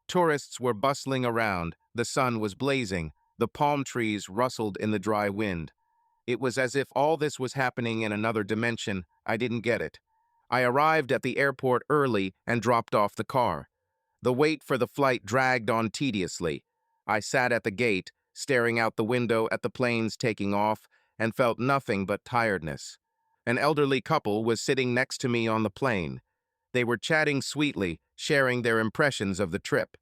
Tourists were bustling around, the sun was blazing, the palm trees rustled in the dry wind. It was as if all this was happening in another dimension. I didn't get it. I arrived at the airport early and dropped off the car. The wait for the flight dragged on tediously. I sat at the gate, staring out the window at the planes taking off, and felt nothing but tiredness. An elderly couple was sitting next to me on the plane. They were chatting sweetly, sharing their impressions of the trip.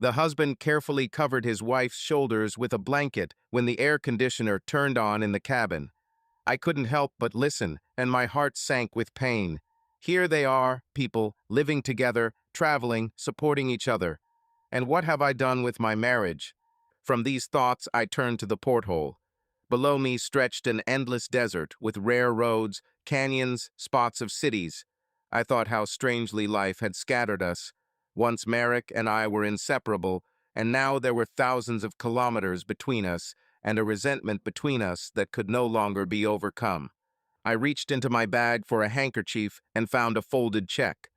The husband carefully covered his wife's shoulders with a blanket when the air conditioner turned on in the cabin. I couldn't help but listen, and my heart sank with pain. Here they are, people, living together, traveling, supporting each other. And what have I done with my marriage? From these thoughts, I turned to the porthole. Below me stretched an endless desert with rare roads, canyons, spots of cities. I thought how strangely life had scattered us. Once Merrick and I were inseparable, and now there were thousands of kilometers between us, and a resentment between us that could no longer be overcome. I reached into my bag for a handkerchief and found a folded check.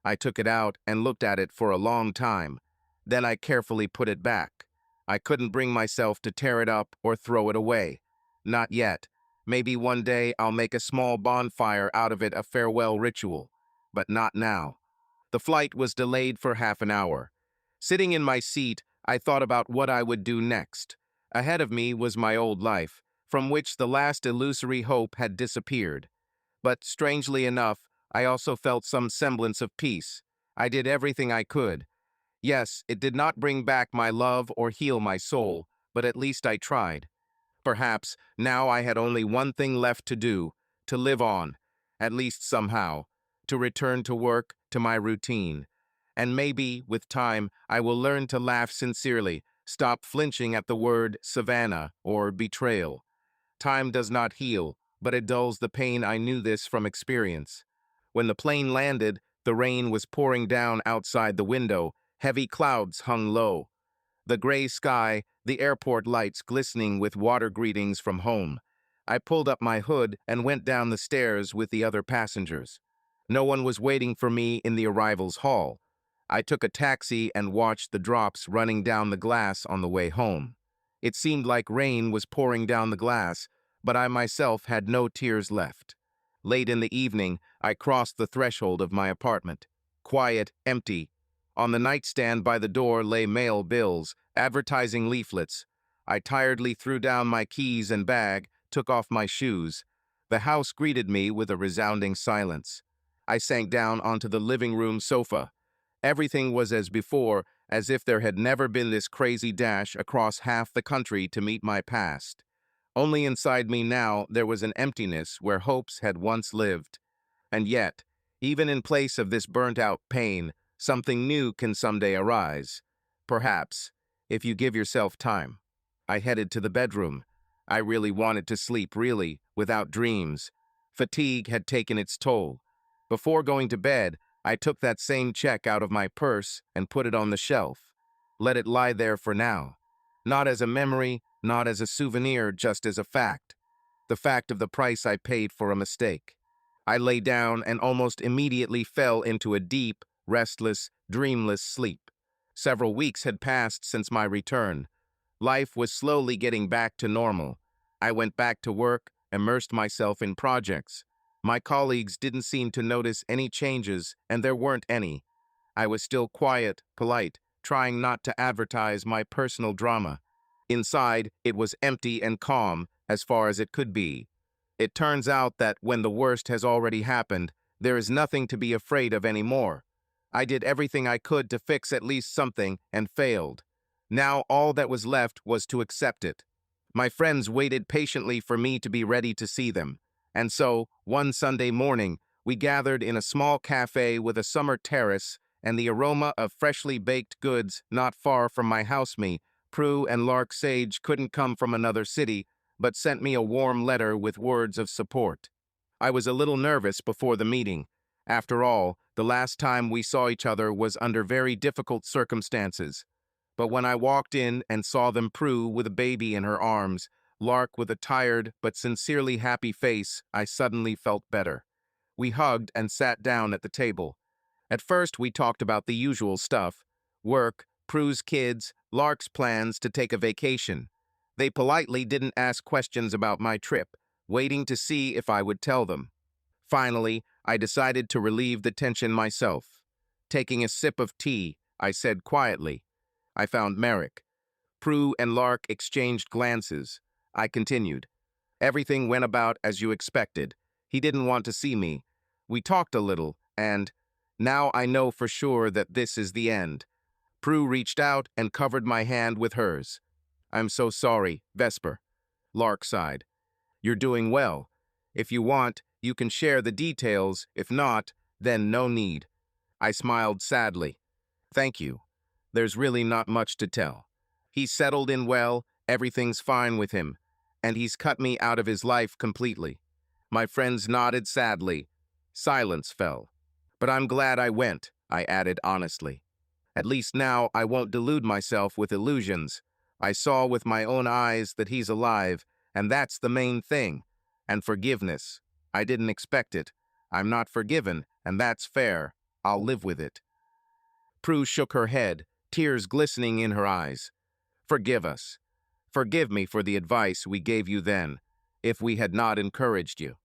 I took it out and looked at it for a long time. Then I carefully put it back. I couldn't bring myself to tear it up or throw it away. Not yet. Maybe one day I'll make a small bonfire out of it, a farewell ritual. But not now. The flight was delayed for half an hour. Sitting in my seat, I thought about what I would do next. Ahead of me was my old life, from which the last illusory hope had disappeared. But strangely enough, I also felt some semblance of peace. I did everything I could. Yes, it did not bring back my love or heal my soul, but at least I tried. Perhaps now I had only one thing left to do, to live on, at least somehow, to return to work, to my routine. And maybe, with time, I will learn to laugh sincerely, stop flinching at the word Savannah or betrayal. Time does not heal, but it dulls the pain. I knew this from experience. When the plane landed, the rain was pouring down outside the window, heavy clouds hung low. The gray sky, the airport lights glistening with water greetings from home. I pulled up my hood and went down the stairs with the other passengers. No one was waiting for me in the arrivals hall. I took a taxi and watched the drops running down the glass on the way home. It seemed like rain was pouring down the glass, but I myself had no tears left. Late in the evening, I crossed the threshold of my apartment. Quiet, empty. On the nightstand by the door lay mail bills, advertising leaflets. I tiredly threw down my keys and bag, took off my shoes. The house greeted me with a resounding silence. I sank down onto the living room sofa. Everything was as before, as if there had never been this crazy dash across half the country to meet my past. Only inside me now there was an emptiness where hopes had once lived. And yet, even in place of this burnt-out pain, something new can someday arise. Perhaps, if you give yourself time. I headed to the bedroom. I really wanted to sleep, really, without dreams. Fatigue had taken its toll. Before going to bed, I took that same check out of my purse and put it on the shelf. Let it lie there for now. Not as a memory, not as a souvenir, just as a fact. The fact of the price I paid for a mistake. I lay down and almost immediately fell into a deep, restless, dreamless sleep. Several weeks had passed since my return. Life was slowly getting back to normal. I went back to work, immersed myself in projects. My colleagues didn't seem to notice any changes, and there weren't any. I was still quiet, polite, trying not to advertise my personal drama. Inside, it was empty and calm, as far as it could be. It turns out that when the worst has already happened, there is nothing to be afraid of anymore. I did everything I could to fix at least something and failed. Now all that was left was to accept it. My friends waited patiently for me to be ready to see them. And so, one Sunday morning, we gathered in a small cafe with a summer terrace and the aroma of freshly baked goods not far from my housemate. Prue and Lark Sage couldn't come from another city. but sent me a warm letter with words of support. I was a little nervous before the meeting. After all, the last time we saw each other was under very difficult circumstances. But when I walked in and saw them, Prue with a baby in her arms, Lark with a tired but sincerely happy face, I suddenly felt better. We hugged and sat down at the table. At first, we talked about the usual stuff: work, Prue's kids, Lark's plans to take a vacation. They politely didn't ask questions about my trip, waiting to see if I would tell them. Finally, I decided to relieve the tension myself. Taking a sip of tea, I said quietly, "I found Merrick." Prue and Lark exchanged glances. I continued, "Everything went about as you expected. He didn't want to see me. We talked a little, and now I know for sure that this is the end." Prue reached out and covered my hand with hers. "I'm so sorry, Vesper." Lark sighed. "You're doing well. If you want, you can share the details. If not, then no need." I smiled sadly. "Thank you. There's really not much to tell. He's settled in well, everything's fine with him, and he's cut me out of his life completely." My friends nodded sadly. Silence fell. "But I'm glad I went," I added honestly. "At least now I won't delude myself with illusions. I saw with my own eyes that he's alive, and that's the main thing. And forgiveness. I didn't expect it. I'm not forgiven, and that's fair. I'll live with it." Prue shook her head, tears glistening in her eyes. "Forgive us. Forgive me for the advice we gave you then, if we had not encouraged you."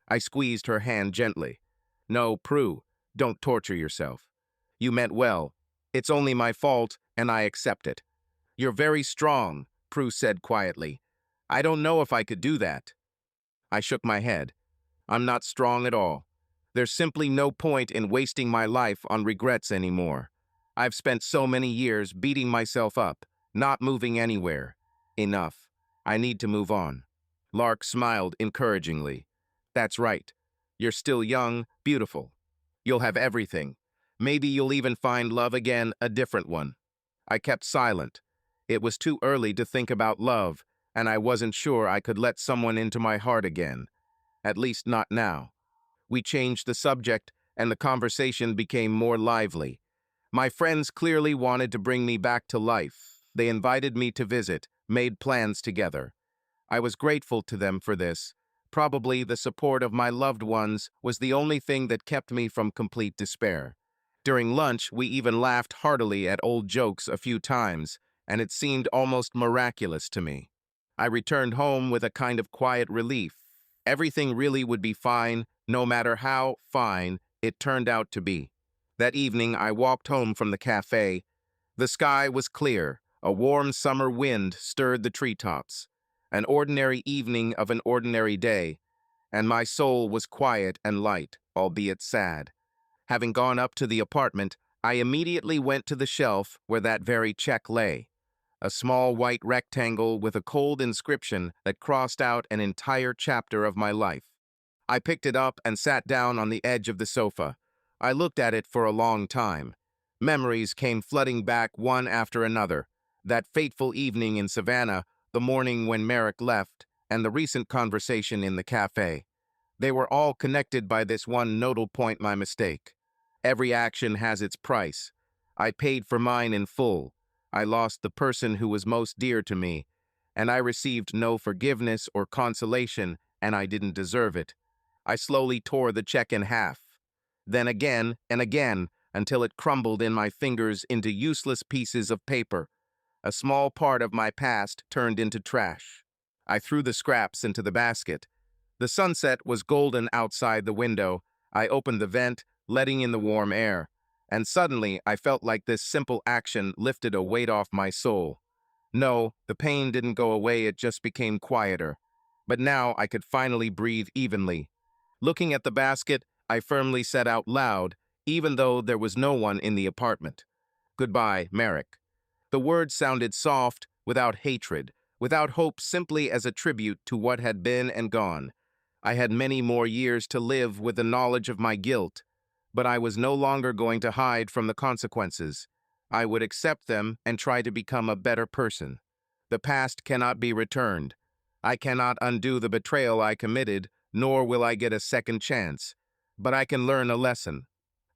I squeezed her hand gently. "No, Prue, don't torture yourself. You meant well. It's only my fault, and I accept it." "You're very strong," Prue said quietly. "I don't know if I could do that." I shook my head. "I'm not strong at all. There's simply no point in wasting my life on regrets anymore. I've spent so many years beating myself up, not moving anywhere. Enough. I need to move on." Lark smiled encouragingly. "That's right. You're still young, beautiful. You'll have everything. Maybe you'll even find love again, a different one." I kept silent. It was too early to think about love, and I wasn't sure I could let someone into my heart again. At least not now. We changed the subject, and the conversation became more lively. My friends clearly wanted to bring me back to life. They invited me to visit, made plans together. I was grateful to them for this. Probably the support of my loved ones was the only thing that kept me from complete despair. During lunch, we even laughed heartily at old jokes a few times, and it seemed almost miraculous to me. I returned home with a kind of quiet relief. Everything really would be fine, no matter how fine it turned out to be. That evening, I walked home from the cafe. The sky was clear. A warm summer wind stirred the treetops. An ordinary evening of an ordinary day, and my soul was quiet and light, albeit sad. Having gone up to the apartment, I immediately went to the shelf where that very check lay. A small white rectangle with a cold inscription that crossed out an entire chapter of my life. I picked it up and sat down on the edge of the sofa. I looked at it for a long time. Memories came flooding back one after another. That fateful evening in Savannah, the morning when Merrick left, and the recent conversation in the cafe. They were all connected by this one nodal point: my mistake. Every action has its price. I paid for mine in full. I lost the person who was most dear to me, and I received no forgiveness or consolation, and I didn't deserve it. I slowly tore the check in half, then again and again, until it crumbled in my fingers into useless pieces of paper. A small part of my past turned into trash. I threw the scraps into the basket. The sunset was golden outside the window. I opened the vent, letting in the warm air, and suddenly I felt like this simple action lifted a weight off my soul. No, the pain didn't go away, it just became quieter. But now I could finally breathe evenly. Looking at the basket, I firmly said out loud, even though there was no one in the apartment, "Goodbye, Merrick." The words sounded soft, without hatred, without hope, simply as a tribute to what had been and gone. I had many more years to live with the knowledge of my guilt, but I was no longer going to hide from the consequences. I would accept them and try to become a better person. The past cannot be returned. I cannot undo the betrayal I committed, nor will I get a second chance. But I can learn a lesson.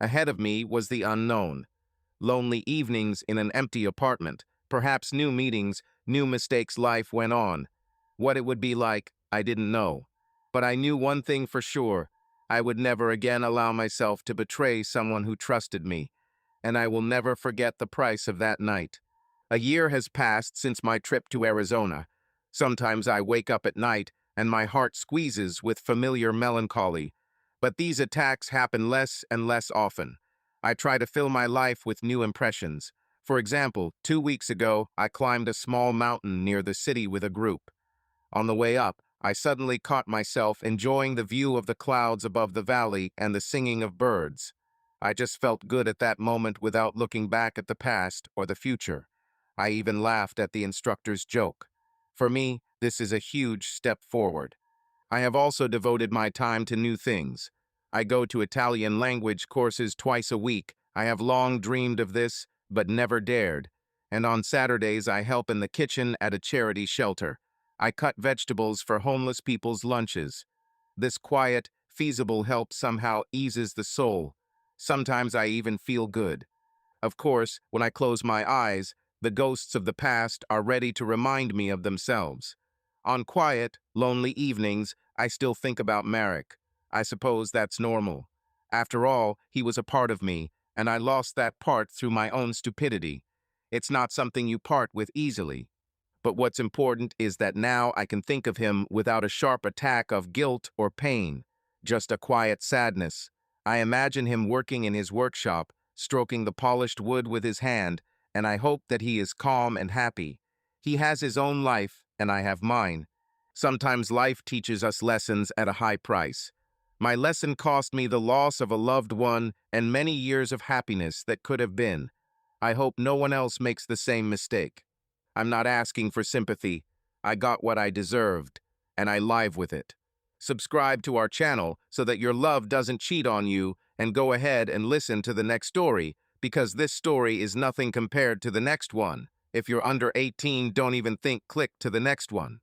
Ahead of me was the unknown. Lonely evenings in an empty apartment, perhaps new meetings, new mistakes. Life went on. What it would be like, I didn't know. But I knew one thing for sure. I would never again allow myself to betray someone who trusted me, and I will never forget the price of that night. A year has passed since my trip to Arizona. Sometimes I wake up at night and my heart squeezes with familiar melancholy. But these attacks happen less and less often. I try to fill my life with new impressions. For example, 2 weeks ago, I climbed a small mountain near the city with a group. On the way up, I suddenly caught myself enjoying the view of the clouds above the valley and the singing of birds. I just felt good at that moment without looking back at the past or the future. I even laughed at the instructor's joke. For me, this is a huge step forward. I have also devoted my time to new things. I go to Italian language courses twice a week. I have long dreamed of this, but never dared. And on Saturdays, I help in the kitchen at a charity shelter. I cut vegetables for homeless people's lunches. This quiet, feasible help somehow eases the soul. Sometimes I even feel good. Of course, when I close my eyes, the ghosts of the past are ready to remind me of themselves. On quiet, lonely evenings, I still think about Marek. I suppose that's normal. After all, he was a part of me, and I lost that part through my own stupidity. It's not something you part with easily. But what's important is that now I can think of him without a sharp attack of guilt or pain, just a quiet sadness. I imagine him working in his workshop, stroking the polished wood with his hand, and I hope that he is calm and happy. He has his own life, and I have mine. Sometimes life teaches us lessons at a high price. My lesson cost me the loss of a loved one and many years of happiness that could have been. I hope no one else makes the same mistake. I'm not asking for sympathy. I got what I deserved, and I live with it. Subscribe to our channel so that your love doesn't cheat on you, and go ahead and listen to the next story, because this story is nothing compared to the next one. If you're under 18, don't even think click to the next one.